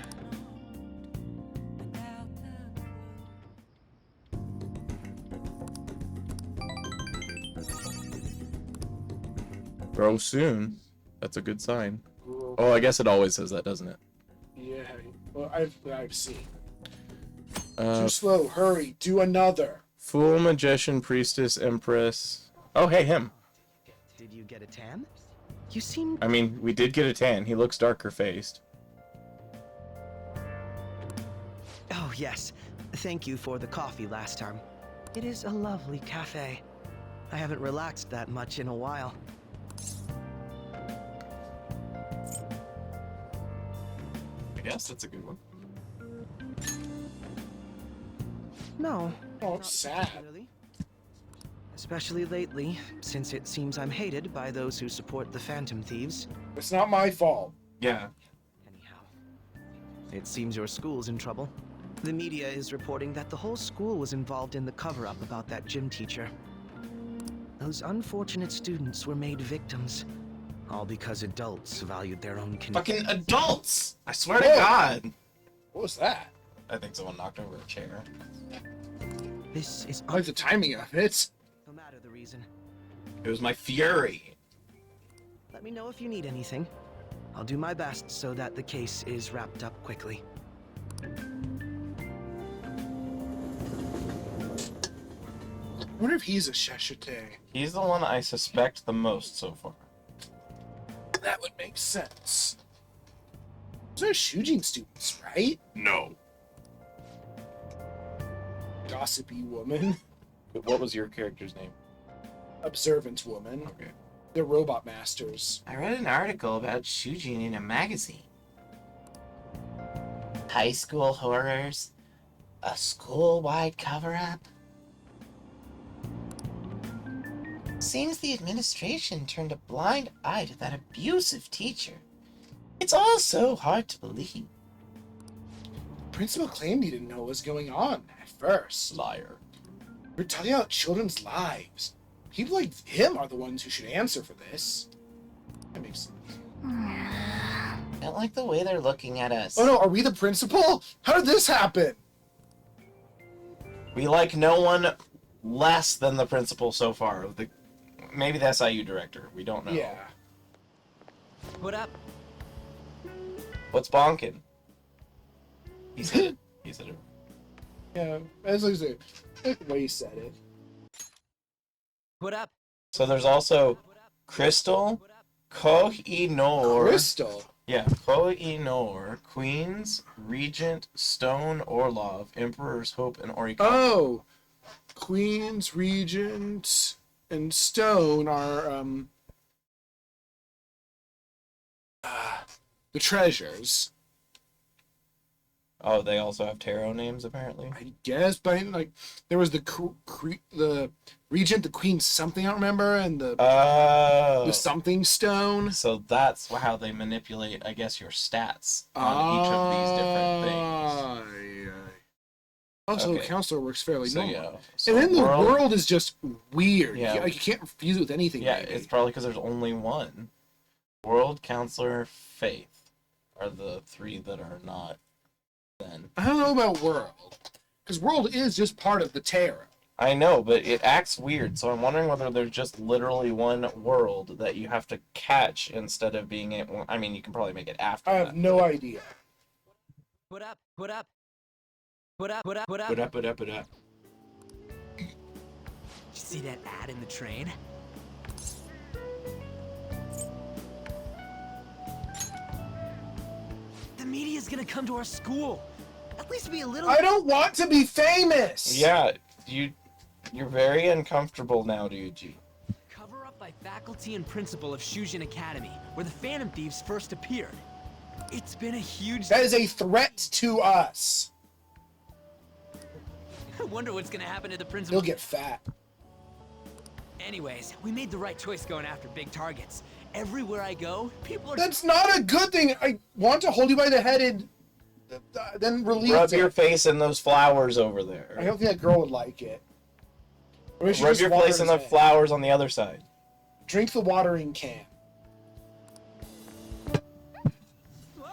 Speaker 2: Grow soon. That's a good sign. Oh, I guess it always says that, doesn't it?
Speaker 3: Yeah. Well, I've seen.
Speaker 2: Uh,
Speaker 3: Too slow. Hurry. Do another.
Speaker 2: Fool, Magician, Priestess, Empress. Oh, hey, him.
Speaker 10: Did you get a tan? You seem...
Speaker 2: I mean, we did get a tan. He looks darker faced.
Speaker 10: Oh, yes. Thank you for the coffee last time. It is a lovely cafe. I haven't relaxed that much in a while.
Speaker 2: I guess that's a good one.
Speaker 10: No.
Speaker 3: Oh,
Speaker 10: not
Speaker 3: sad.
Speaker 10: particularly. Especially lately, since it seems I'm hated by those who support the Phantom Thieves.
Speaker 3: It's not my fault.
Speaker 2: Yeah.
Speaker 10: It seems your school's in trouble. The media is reporting that the whole school was involved in the cover-up about that gym teacher. Those unfortunate students were made victims, all because adults valued their own
Speaker 2: Fucking adults! I swear to
Speaker 3: Whoa.
Speaker 2: God!
Speaker 3: What was that?
Speaker 2: I think someone knocked over a chair.
Speaker 10: This is
Speaker 3: I like the timing of it.
Speaker 10: no matter the reason.
Speaker 2: It was my fury.
Speaker 10: Let me know if you need anything. I'll do my best so that the case is wrapped up quickly.
Speaker 3: wonder if he's a Sheshite.
Speaker 2: He's the one I suspect the most so far.
Speaker 3: That would make sense. Those are Shujin students, right?
Speaker 2: No.
Speaker 3: Gossipy woman.
Speaker 2: What was your character's name?
Speaker 3: Observant woman.
Speaker 2: Okay.
Speaker 3: They're robot masters.
Speaker 2: I read an article about Shujin in a magazine. High school horrors? A school-wide cover-up? Seems the administration turned a blind eye to that abusive teacher. It's all so hard to believe.
Speaker 3: Principal claimed he didn't know what was going on at first.
Speaker 2: Liar.
Speaker 3: We're talking about children's lives. People like him are the ones who should answer for this. That makes sense.
Speaker 2: I don't like the way they're looking at us.
Speaker 3: Oh no, are we the principal? How did this happen?
Speaker 2: We like no one less than the principal so far. Maybe the SIU director. We don't know.
Speaker 3: Yeah.
Speaker 14: What up?
Speaker 2: What's bonking? He said it. He said it.
Speaker 3: Yeah, as I say, the way he said it.
Speaker 14: What up?
Speaker 2: So there's also Crystal, Koh-i-Noor.
Speaker 3: Crystal?
Speaker 2: Yeah, Koh-i-Noor, Queens, Regent, Stone, Orlov, Emperor's Hope, and Oricon.
Speaker 3: Oh! Queens, Regent, and Stone are, the treasures.
Speaker 2: Oh, they also have tarot names, apparently?
Speaker 3: I guess, but, like, there was the Regent, the Queen something, I don't remember, and the something stone.
Speaker 2: So that's how they manipulate, I guess, your stats on each of these different things.
Speaker 3: Also,
Speaker 2: Okay.
Speaker 3: the counselor works fairly
Speaker 2: So,
Speaker 3: normal.
Speaker 2: yeah. So
Speaker 3: And then the world is just weird.
Speaker 2: Yeah.
Speaker 3: You can't confuse it with anything.
Speaker 2: Yeah,
Speaker 3: maybe.
Speaker 2: it's probably because there's only one. World, Counselor, Faith are the three that are not then.
Speaker 3: I don't know about world. Because world is just part of the tarot.
Speaker 2: I know, but it acts weird, so I'm wondering whether there's just literally one world that you have to catch instead of being able... I mean, you can probably make it after
Speaker 3: I have no idea.
Speaker 14: What up? What up? What up? What up? What up?
Speaker 2: What up, what up, what up?
Speaker 14: Did you see that ad in the train? The media's gonna come to our school. At least be a little...
Speaker 3: I don't want to be famous!
Speaker 2: Yeah, you're very uncomfortable now, Ryuji.
Speaker 14: Cover up by faculty and principal of Shujin Academy, where the Phantom Thieves first appeared. It's been a huge...
Speaker 3: That is a threat to us.
Speaker 14: I wonder what's gonna happen to the principal.
Speaker 3: He'll get fat.
Speaker 14: Anyways, we made the right choice going after big targets. Everywhere I go, people are...
Speaker 3: That's not a good thing. I want to hold you by the head and then release
Speaker 2: Rub
Speaker 3: it.
Speaker 2: your face in those flowers over there.
Speaker 3: I don't think that girl would like it. Or we should
Speaker 2: Rub
Speaker 3: just
Speaker 2: your
Speaker 3: water
Speaker 2: face in
Speaker 3: his
Speaker 2: the
Speaker 3: head.
Speaker 2: flowers on the other side.
Speaker 3: Drink the watering can.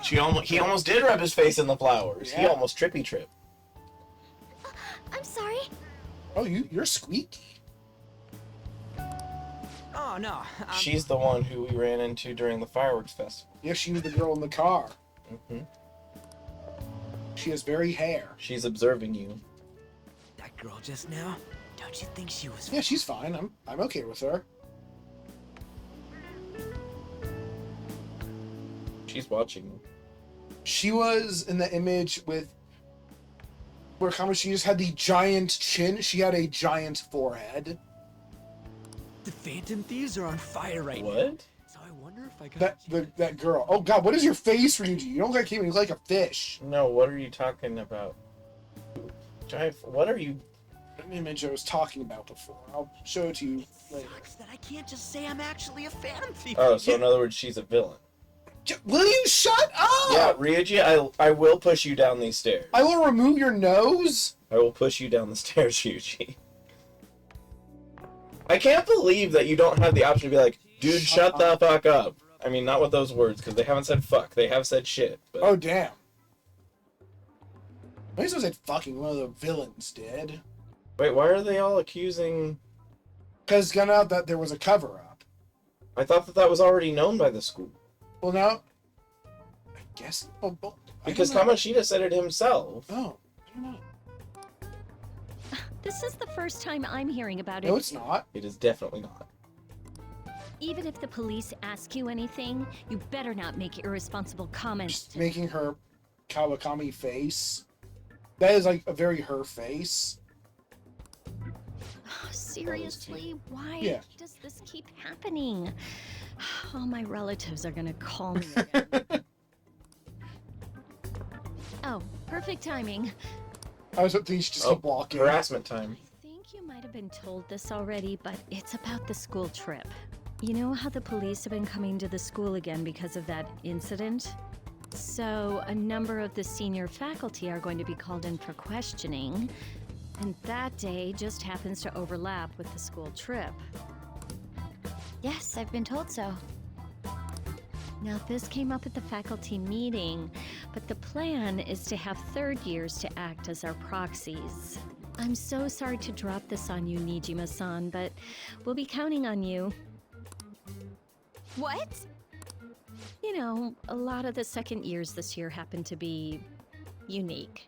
Speaker 2: He almost did rub his face in the flowers. He
Speaker 3: Yeah.
Speaker 2: almost trippy tripped.
Speaker 4: I'm sorry.
Speaker 3: Oh, you're squeaky.
Speaker 14: Oh, no.
Speaker 2: She's the one who we ran into during the fireworks festival.
Speaker 3: Yeah, she was the girl in the car.
Speaker 2: hmm
Speaker 3: She has very hair.
Speaker 2: She's observing you.
Speaker 14: That girl just now, don't you think she was...
Speaker 3: Yeah, she's fine. I'm okay with her.
Speaker 2: She's watching you.
Speaker 3: She was in the image with where she just had the giant chin. She had a giant forehead.
Speaker 14: The Phantom Thieves are on fire right now.
Speaker 2: What?
Speaker 14: So I wonder if I got...
Speaker 3: That girl. Oh god, what is your face, Ryuji? You don't look like a fish.
Speaker 2: No, what are you talking about? Giant. What are you?
Speaker 3: An image I was talking about before. I'll show it to you later.
Speaker 14: Sucks that I can't just say I'm actually a Phantom Thief.
Speaker 2: Oh, so in other words, she's a villain.
Speaker 3: Will you shut up?
Speaker 2: Yeah, Ryuji, I will push you down these stairs.
Speaker 3: I will remove your nose.
Speaker 2: I will push you down the stairs, Ryuji. I can't believe that you don't have the option to be like, dude, shut the fuck up. I mean, not with those words, because they haven't said fuck. They have said shit. But...
Speaker 3: Oh, damn. At least I said fucking one of the villains did.
Speaker 2: Wait, why are they all accusing...
Speaker 3: Because it got out that there was a cover-up.
Speaker 2: I thought that that was already known by the school.
Speaker 3: Well, now... I guess... Oh,
Speaker 2: Because Kamoshida said it himself.
Speaker 3: Oh, I don't know.
Speaker 8: This is the first time I'm hearing about it.
Speaker 3: No, it's not.
Speaker 2: It is definitely not.
Speaker 8: Even if the police ask you anything, you better not make irresponsible comments.
Speaker 3: Just making her Kawakami face. That is like a very her face.
Speaker 8: Seriously, why
Speaker 3: Yeah.
Speaker 8: does this keep happening? All my relatives are gonna call me again. Oh, perfect timing.
Speaker 3: I was hoping she just kept walking.
Speaker 2: Harassment time.
Speaker 8: I think you might have been told this already, but it's about the school trip. You know how the police have been coming to the school again because of that incident? So, a number of the senior faculty are going to be called in for questioning, and that day just happens to overlap with the school trip.
Speaker 4: Yes, I've been told so.
Speaker 8: Now, this came up at the faculty meeting, but the plan is to have third years to act as our proxies. I'm so sorry to drop this on you, Nijima-san, but we'll be counting on you.
Speaker 4: What?
Speaker 8: You know, a lot of the second years this year happen to be unique.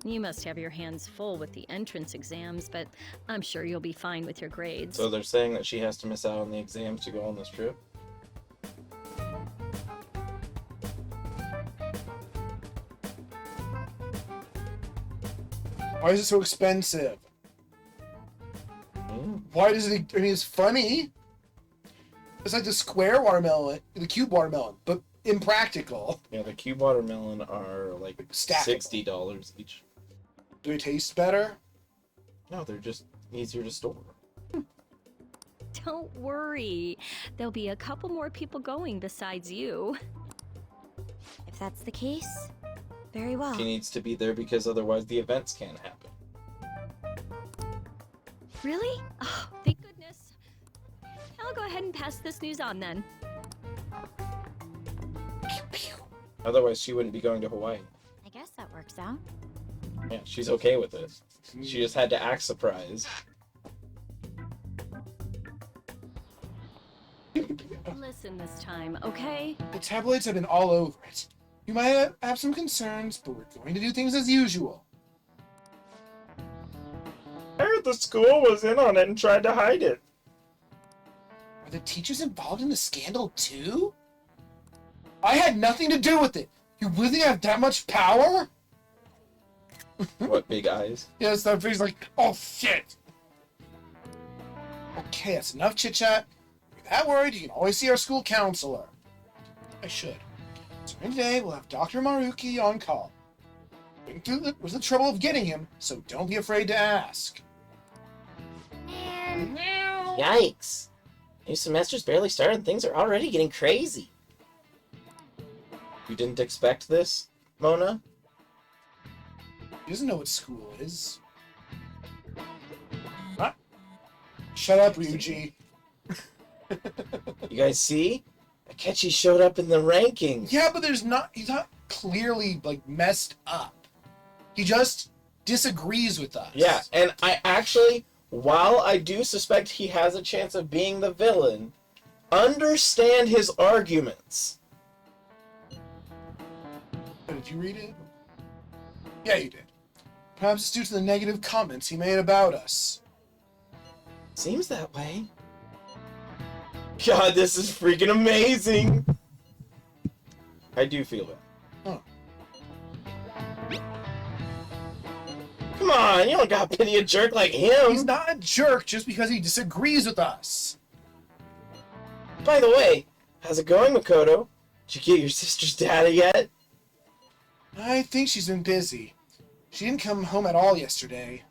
Speaker 8: You must have your hands full with the entrance exams, but I'm sure you'll be fine with your grades.
Speaker 2: So they're saying that she has to miss out on the exams to go on this trip?
Speaker 3: Why is it so expensive? Why does it? I mean, it's funny. It's like the square watermelon, the cube watermelon, but impractical.
Speaker 2: Yeah, the cube watermelon are like
Speaker 3: Stackable.
Speaker 2: $60 each.
Speaker 3: Do they taste better?
Speaker 2: No, they're just easier to store.
Speaker 8: Don't worry. There'll be a couple more people going besides you.
Speaker 4: If that's the case, very well.
Speaker 2: She needs to be there because otherwise the events can't happen.
Speaker 8: Really? Oh, thank goodness. I'll go ahead and pass this news on then.
Speaker 2: Otherwise she wouldn't be going to Hawaii.
Speaker 4: I guess that works out.
Speaker 2: Yeah, she's okay with it. She just had to act surprised.
Speaker 8: Listen this time, okay?
Speaker 3: The tabloids have been all over it. You might have some concerns, but we're going to do things as usual.
Speaker 2: I heard the school was in on it and tried to hide it.
Speaker 3: Are the teachers involved in the scandal too? I had nothing to do with it. You really have that much power?
Speaker 2: What, big eyes?
Speaker 3: Yes, that face like, oh shit. Okay, that's enough chit chat. If you're that worried, you can always see our school counselor. I should. Starting today, we'll have Dr. Maruki on call. Went through the trouble of getting him, so don't be afraid to ask.
Speaker 2: Yikes. New semester's barely started and things are already getting crazy. You didn't expect this, Mona?
Speaker 3: He doesn't know what school is. Huh? Shut up, Ryuji.
Speaker 2: You guys see? Akechi showed up in the rankings.
Speaker 3: Yeah, but he's not clearly, like, messed up. He just disagrees with us.
Speaker 2: Yeah, and I actually, while I do suspect he has a chance of being the villain, understand his arguments.
Speaker 3: Did you read it? Yeah, you did. Perhaps it's due to the negative comments he made about us.
Speaker 2: Seems that way. God, this is freaking amazing! I do feel it.
Speaker 3: Huh.
Speaker 2: Come on, you don't gotta pity a jerk like him!
Speaker 3: He's not a jerk just because he disagrees with us.
Speaker 2: By the way, how's it going, Makoto? Did you get your sister's data yet?
Speaker 3: I think she's been busy. She didn't come home at all yesterday.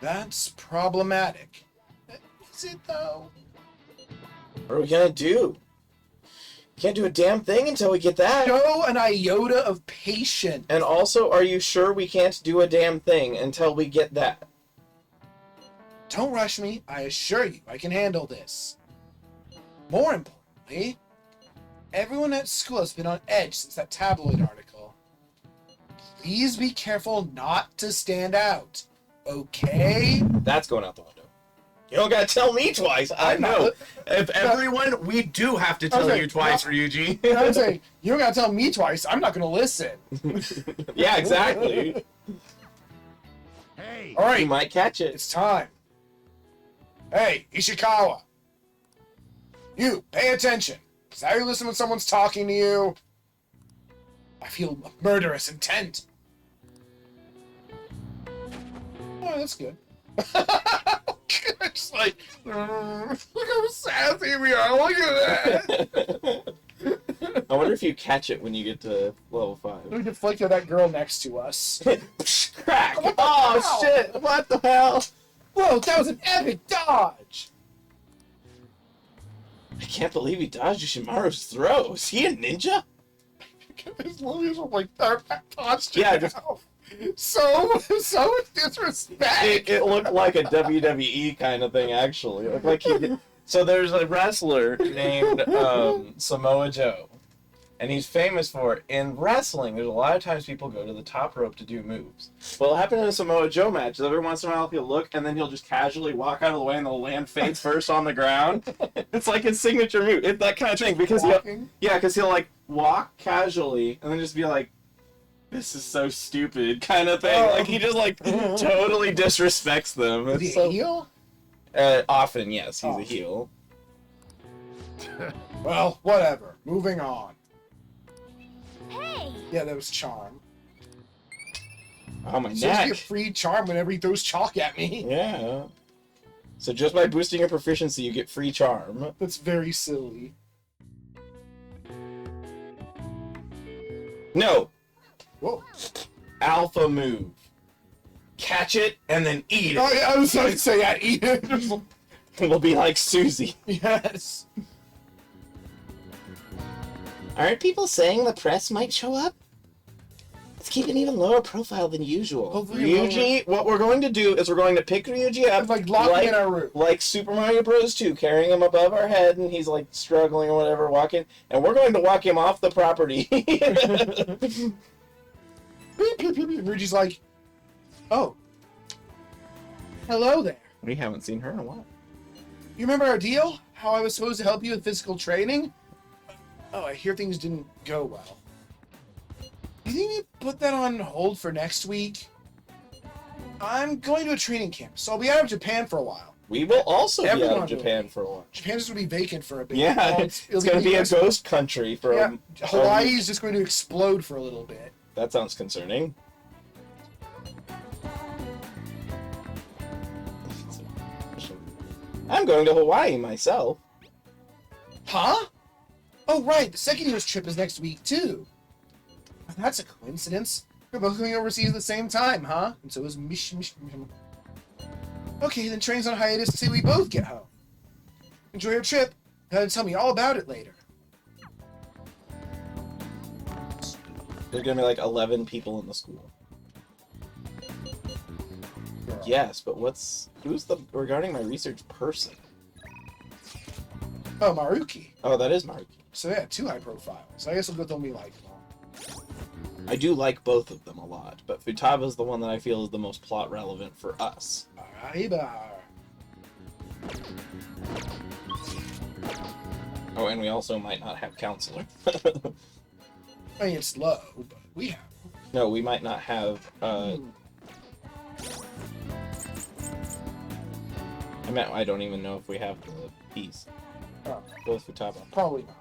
Speaker 3: That's problematic. Is it, though?
Speaker 2: What are we gonna do? Can't do a damn thing until we get that.
Speaker 3: Show an iota of patience.
Speaker 2: And also, are you sure we can't do a damn thing until we get that?
Speaker 3: Don't rush me. I assure you, I can handle this. More importantly, everyone at school has been on edge since that tabloid article. Please be careful not to stand out, okay?
Speaker 2: That's going out the window. You don't gotta tell me twice. I know. If everyone, we do have to tell you twice, Ryuji.
Speaker 3: I'm saying, you don't gotta tell me twice. I'm not gonna listen.
Speaker 2: Yeah, exactly.
Speaker 15: Hey!
Speaker 3: All right,
Speaker 2: You might catch it.
Speaker 3: it's time. Hey, Ishikawa. You, pay attention. Is that how you listen when someone's talking to you? I feel murderous intent. Oh, that's good. It's like, look how sassy we are. Look at that.
Speaker 2: I wonder if you catch it when you get to level 5.
Speaker 3: We deflected that girl next to us.
Speaker 2: Crack!
Speaker 3: What the
Speaker 2: Oh
Speaker 3: hell?
Speaker 2: shit! What the hell?
Speaker 3: Whoa, that was an epic dodge.
Speaker 2: I can't believe he dodged Yoshimaru's throw. Is he a ninja?
Speaker 3: His lawyers were like that posture.
Speaker 2: Yeah, just
Speaker 3: so much disrespect.
Speaker 2: it looked like a WWE kind of thing. Actually, it looked like he did. So there's a wrestler named Samoa Joe, and he's famous for in wrestling. There's a lot of times people go to the top rope to do moves. Well, it happened in a Samoa Joe match. Every once in a while, he'll look, and then he'll just casually walk out of the way, and they'll land face first on the ground. It's like his signature move. It's that kind of thing because he'll like walk casually, and then just be like, "This is so stupid," kind of thing. Like he just like totally disrespects them.
Speaker 3: Is he a heel?
Speaker 2: Often, yes, he's a heel.
Speaker 3: Well, whatever. Moving on.
Speaker 4: Hey!
Speaker 3: Yeah, that was charm.
Speaker 2: Oh, my
Speaker 3: So just
Speaker 2: neck.
Speaker 3: get free charm whenever he throws chalk at me.
Speaker 2: Yeah. So just by boosting your proficiency, you get free charm.
Speaker 3: That's very silly.
Speaker 2: No.
Speaker 3: Whoa.
Speaker 2: Alpha move. Catch it and then eat it.
Speaker 3: Oh, yeah, I was going to say, yeah, eat it.
Speaker 2: We'll be like Susie.
Speaker 3: Yes.
Speaker 2: Aren't people saying the press might show up? Let's keep an even lower profile than usual.
Speaker 3: Hopefully
Speaker 2: Ryuji, what we're going to do is we're going to pick Ryuji up,
Speaker 3: like lock him in our room.
Speaker 2: Like Super Mario Bros. 2, carrying him above our head, and he's like struggling or whatever, walking, and we're going to walk him off the property.
Speaker 3: Ryuji's like, oh, hello there.
Speaker 2: We haven't seen her in a while.
Speaker 3: You remember our deal? How I was supposed to help you with physical training? Oh, I hear things didn't go well. You think we put that on hold for next week? I'm going to a training camp, so I'll be out of Japan for a while.
Speaker 2: We will also be out
Speaker 3: Everyone
Speaker 2: of Japan for a while.
Speaker 3: Japan's just going to be vacant for a bit.
Speaker 2: Yeah, it's going to be a ghost country for
Speaker 3: yeah, Hawaii's just going to explode for a little bit.
Speaker 2: That sounds concerning. I'm going to Hawaii myself.
Speaker 3: Huh? Oh, right. The second year's trip is next week, too. That's a coincidence. We're both going overseas at the same time, huh? And so is Mish. Okay, then train's on hiatus till we both get home. Enjoy your trip. Tell me all about it later.
Speaker 2: There's going to be like 11 people in the school. Girl. Yes, but who's the regarding my research person?
Speaker 3: Oh, Maruki.
Speaker 2: Oh, that is Maruki.
Speaker 3: So yeah, 2 high profiles. I guess we'll go with the one we like.
Speaker 2: I do like both of them a lot, but Futaba's the one that I feel is the most plot relevant for us. Oh, and we also might not have counselor.
Speaker 3: I mean, it's low, but we have.
Speaker 2: No, we might not have. I don't even know if we have the piece.
Speaker 3: Oh.
Speaker 2: Both Futaba.
Speaker 3: Probably not.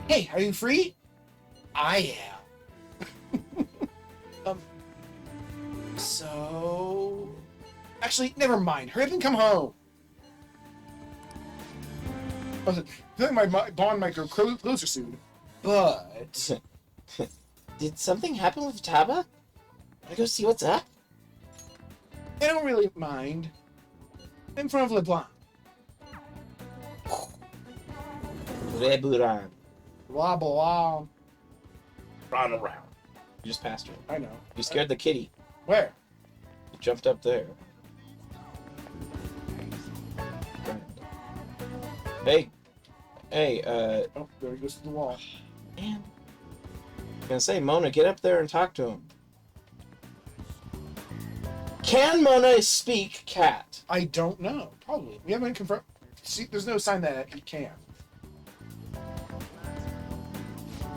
Speaker 3: Hey, are you free? I am. So... Actually, never mind. Hurry up and come home. I feel like my bond might grow closer soon. But...
Speaker 2: Did something happen with Futaba? Wanna go see what's up?
Speaker 3: I don't really mind. In front of LeBlanc.
Speaker 2: Reburan.
Speaker 3: Blah, blah.
Speaker 2: Run around. You just passed her.
Speaker 3: I know.
Speaker 2: You scared the kitty.
Speaker 3: Where?
Speaker 2: You jumped up there. Hey. Hey,
Speaker 3: Oh, there he goes to the wall.
Speaker 2: Man. I'm gonna say, Mona, get up there and talk to him. Can Mona speak cat?
Speaker 3: I don't know. Probably. We haven't confirmed. See, there's no sign that he can.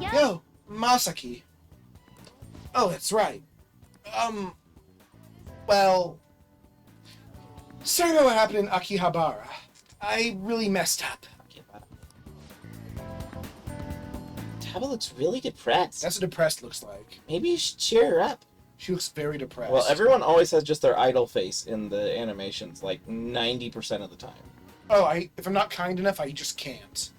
Speaker 3: Yo, Masaki. Oh, that's right. Well, sorry about what happened in Akihabara. I really messed up.
Speaker 2: Taba looks really depressed.
Speaker 3: That's what depressed looks like.
Speaker 2: Maybe you should cheer her up.
Speaker 3: She looks very depressed.
Speaker 2: Well, everyone always has just their idle face in the animations, like 90% of the time.
Speaker 3: Oh, if I'm not kind enough, I just can't.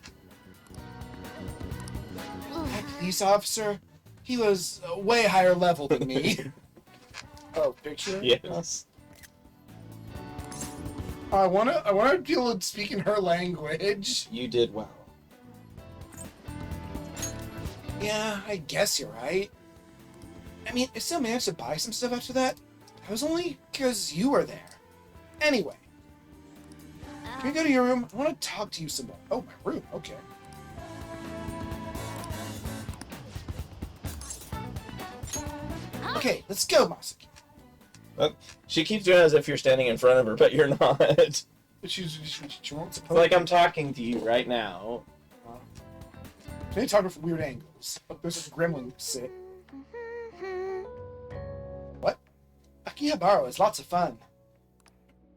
Speaker 3: That police officer, he was a way higher level than me. Oh, picture?
Speaker 2: Yes.
Speaker 3: I wanna deal with speaking her language.
Speaker 2: You did well.
Speaker 3: Yeah, I guess you're right. I mean, I still managed to buy some stuff after that. That was only because you were there. Anyway. Can we go to your room? I want to talk to you some more. Oh, my room. Okay. Okay, let's go, Masaki.
Speaker 2: Well, she keeps doing it as if you're standing in front of her, but you're not. It's
Speaker 3: She won't suppose.
Speaker 2: like I'm talking to you right now.
Speaker 3: They talk from weird angles. Look, there's a gremlin sit. What? Akihabara is lots of fun.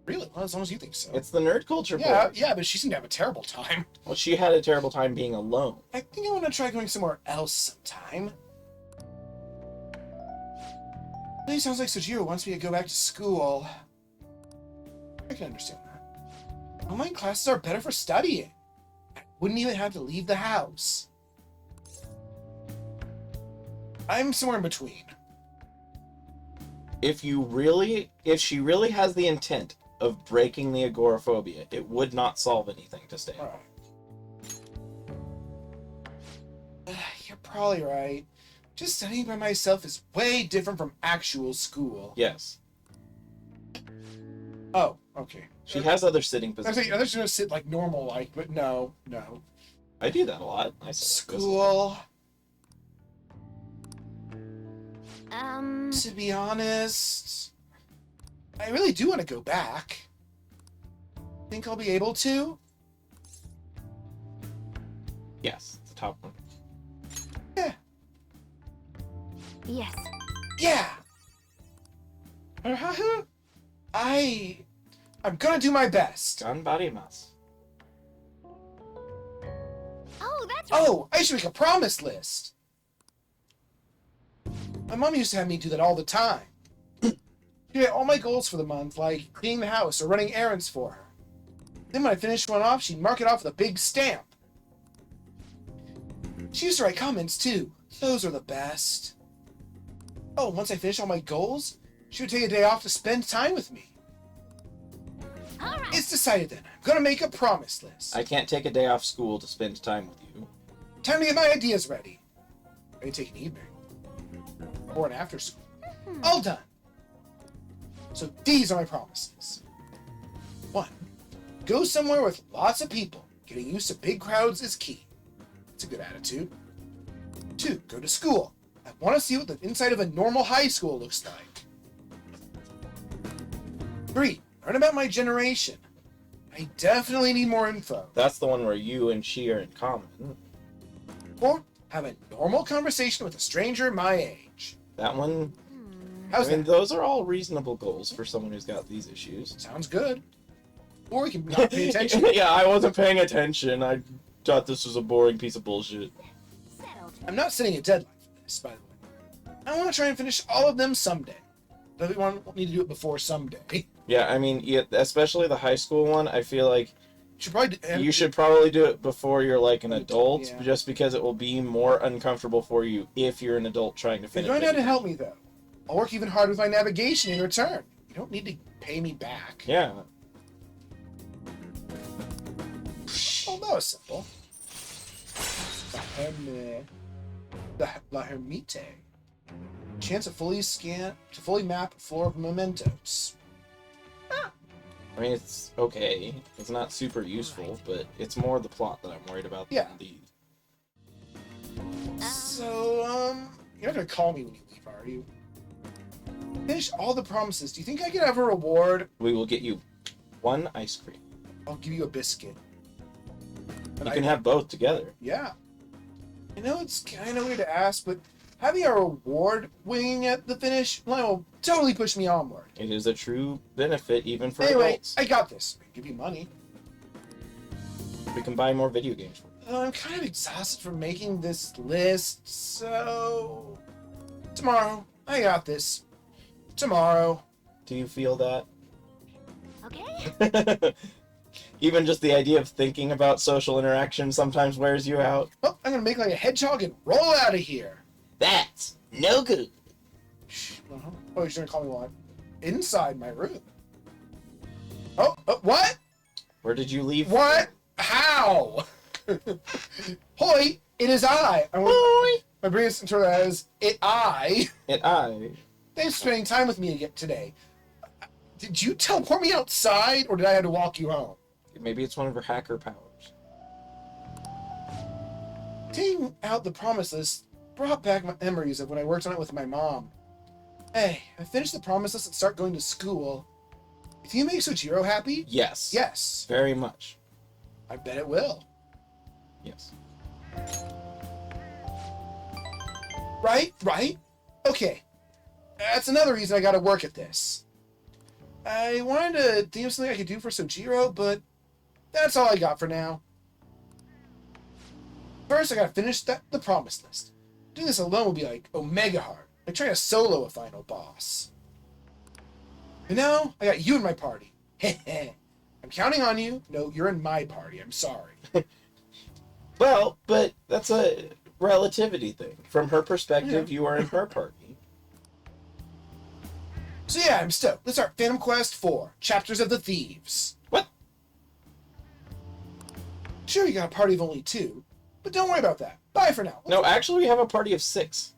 Speaker 3: Really? Well, as long as you think so.
Speaker 2: It's the nerd culture
Speaker 3: Yeah,
Speaker 2: board.
Speaker 3: yeah, but she seemed to have a terrible time.
Speaker 2: Well, she had a terrible time being alone.
Speaker 3: I think I want to try going somewhere else sometime. Really sounds like Sojiro wants me to go back to school. I can understand that. Online classes are better for studying. I wouldn't even have to leave the house. I'm somewhere in between.
Speaker 2: If she really has the intent of breaking the agoraphobia, it would not solve anything to stay home.
Speaker 3: You're probably right. Just studying by myself is way different from actual school.
Speaker 2: Yes.
Speaker 3: Oh, okay.
Speaker 2: She has other sitting
Speaker 3: I
Speaker 2: positions.
Speaker 3: think others gonna sit like normal, but no.
Speaker 2: I do that a lot.
Speaker 3: School. To be honest, I really do want to go back. Think I'll be able to?
Speaker 2: Yes, it's the top one.
Speaker 3: Yeah.
Speaker 4: Yes.
Speaker 3: Yeah. I'm gonna do my best.
Speaker 2: Ganbarimasu.
Speaker 4: Oh, that's
Speaker 3: Oh, I should make a promise list. My mom used to have me do that all the time. She'd write all my goals for the month, like cleaning the house or running errands for her. Then when I finished one off, she'd mark it off with a big stamp. She used to write comments too. Those are the best. Oh, once I finished all my goals, she would take a day off to spend time with me.
Speaker 4: all right.
Speaker 3: It's decided then. I'm gonna make a promise list.
Speaker 2: I can't take a day off school to spend time with you.
Speaker 3: Time to get my ideas ready. I can take an evening. Or an after school. All done. So these are my promises. 1. Go somewhere with lots of people. Getting used to big crowds is key. It's a good attitude. 2. Go to school. I want to see what the inside of a normal high school looks like. 3. Learn about my generation. I definitely need more info.
Speaker 2: That's the one where you and she are in common.
Speaker 3: 4. Have a normal conversation with a stranger my age.
Speaker 2: That one.
Speaker 3: How's
Speaker 2: I mean,
Speaker 3: that?
Speaker 2: those are all reasonable goals for someone who's got these issues.
Speaker 3: Sounds good. Or we can not pay attention.
Speaker 2: Yeah, I wasn't paying attention. I thought this was a boring piece of bullshit.
Speaker 3: I'm not setting a deadline for this, by the way. I want to try and finish all of them someday. But we want need to do it before someday.
Speaker 2: Yeah, I mean, especially the high school one, I feel like
Speaker 3: you
Speaker 2: should probably do it before you're like an adult,
Speaker 3: Yeah.
Speaker 2: just because it will be more uncomfortable for you if you're an adult trying to
Speaker 3: You're
Speaker 2: finish
Speaker 3: going to
Speaker 2: it.
Speaker 3: have to help me, though. I'll work even harder with my navigation in return. You don't need to pay me back.
Speaker 2: Yeah.
Speaker 3: Oh, that was simple. La Hermite. Chance to fully map floor of mementos.
Speaker 2: I mean, it's okay. It's not super useful, but it's more the plot that I'm worried about
Speaker 3: Yeah.
Speaker 2: than the...
Speaker 3: So, you're not gonna call me when you leave, are you? Finish all the promises. Do you think I could have a reward?
Speaker 2: We will get you one ice cream.
Speaker 3: I'll give you a biscuit.
Speaker 2: You can have both together.
Speaker 3: Yeah. I know it's kind of weird to ask, but having a reward winning at the finish line will totally push me onward.
Speaker 2: It is a true benefit even for
Speaker 3: Anyway,
Speaker 2: adults.
Speaker 3: I got this. I give you money.
Speaker 2: We can buy more video games for you.
Speaker 3: I'm kind of exhausted from making this list, so... Tomorrow. I got this. Tomorrow.
Speaker 2: Do you feel that?
Speaker 4: Okay.
Speaker 2: Even just the idea of thinking about social interaction sometimes wears you out.
Speaker 3: Well, I'm gonna make like a hedgehog and roll out of here.
Speaker 2: That's no good.
Speaker 3: Oh, you're gonna call me what? Inside my room. Oh, what?
Speaker 2: Where did you leave?
Speaker 3: What? How? Hoi, it is I.
Speaker 2: Hoi.
Speaker 3: My brain is interpreted as I. Thanks for spending time with me again today. Did you teleport me outside, or did I have to walk you home?
Speaker 2: Maybe it's one of her hacker powers.
Speaker 3: Taking out the promise list brought back my memories of when I worked on it with my mom. Hey, I finished the promise list and start going to school. If you make Sojiro happy?
Speaker 2: Yes.
Speaker 3: Yes.
Speaker 2: Very much.
Speaker 3: I bet it will.
Speaker 2: Yes.
Speaker 3: Right? Okay. That's another reason I gotta work at this. I wanted to think of something I could do for Sojiro, but that's all I got for now. First, I gotta finish the promise list. Doing this alone will be like omega hard. Like trying to solo a final boss. But now, I got you in my party. I'm counting on you. No, you're in my party. I'm sorry.
Speaker 2: Well, but that's a relativity thing. From her perspective, you are in her party.
Speaker 3: So yeah, I'm stoked. Let's start Phantom Quest 4, Chapters of the Thieves.
Speaker 2: What?
Speaker 3: Sure, you got a party of only 2, but don't worry about that. Bye for now.
Speaker 2: No, actually, we have a party of 6.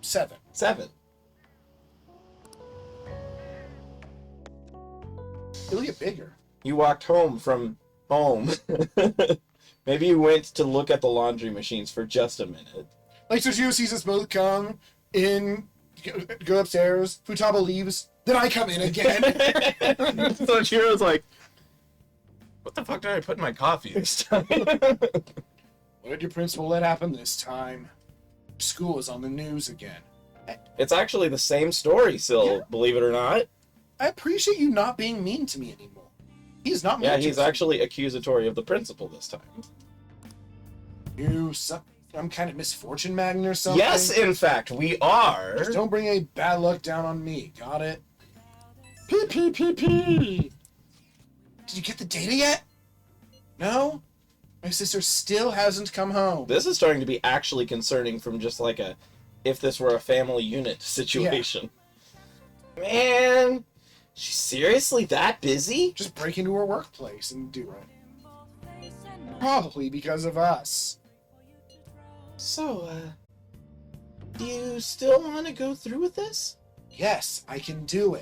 Speaker 3: 7.
Speaker 2: 7.
Speaker 3: It'll get bigger.
Speaker 2: You walked home from home. Maybe you went to look at the laundry machines for just a minute.
Speaker 3: Like Sojiro sees us both come in, go upstairs, Futaba leaves, then I come in again.
Speaker 2: Sojiro's like, what the fuck did I put in my coffee this time?
Speaker 3: What did your principal let happen this time? School is on the news again.
Speaker 2: It's actually the same story, Syl, believe it or not.
Speaker 3: I appreciate you not being mean to me anymore. He's not mean
Speaker 2: Yeah,
Speaker 3: to
Speaker 2: he's
Speaker 3: me.
Speaker 2: actually accusatory of the principal this time.
Speaker 3: I'm kind of misfortune magnet or something?
Speaker 2: Yes, in fact, we are.
Speaker 3: Just don't bring any bad luck down on me, got it? P. Did you get the data yet? No? My sister still hasn't come home.
Speaker 2: This is starting to be actually concerning from just like a, if this were a family unit situation. Yeah. Man, she's seriously that busy?
Speaker 3: Just break into her workplace and do it. Probably because of us.
Speaker 2: So, do you still want to go through with this?
Speaker 3: Yes, I can do it.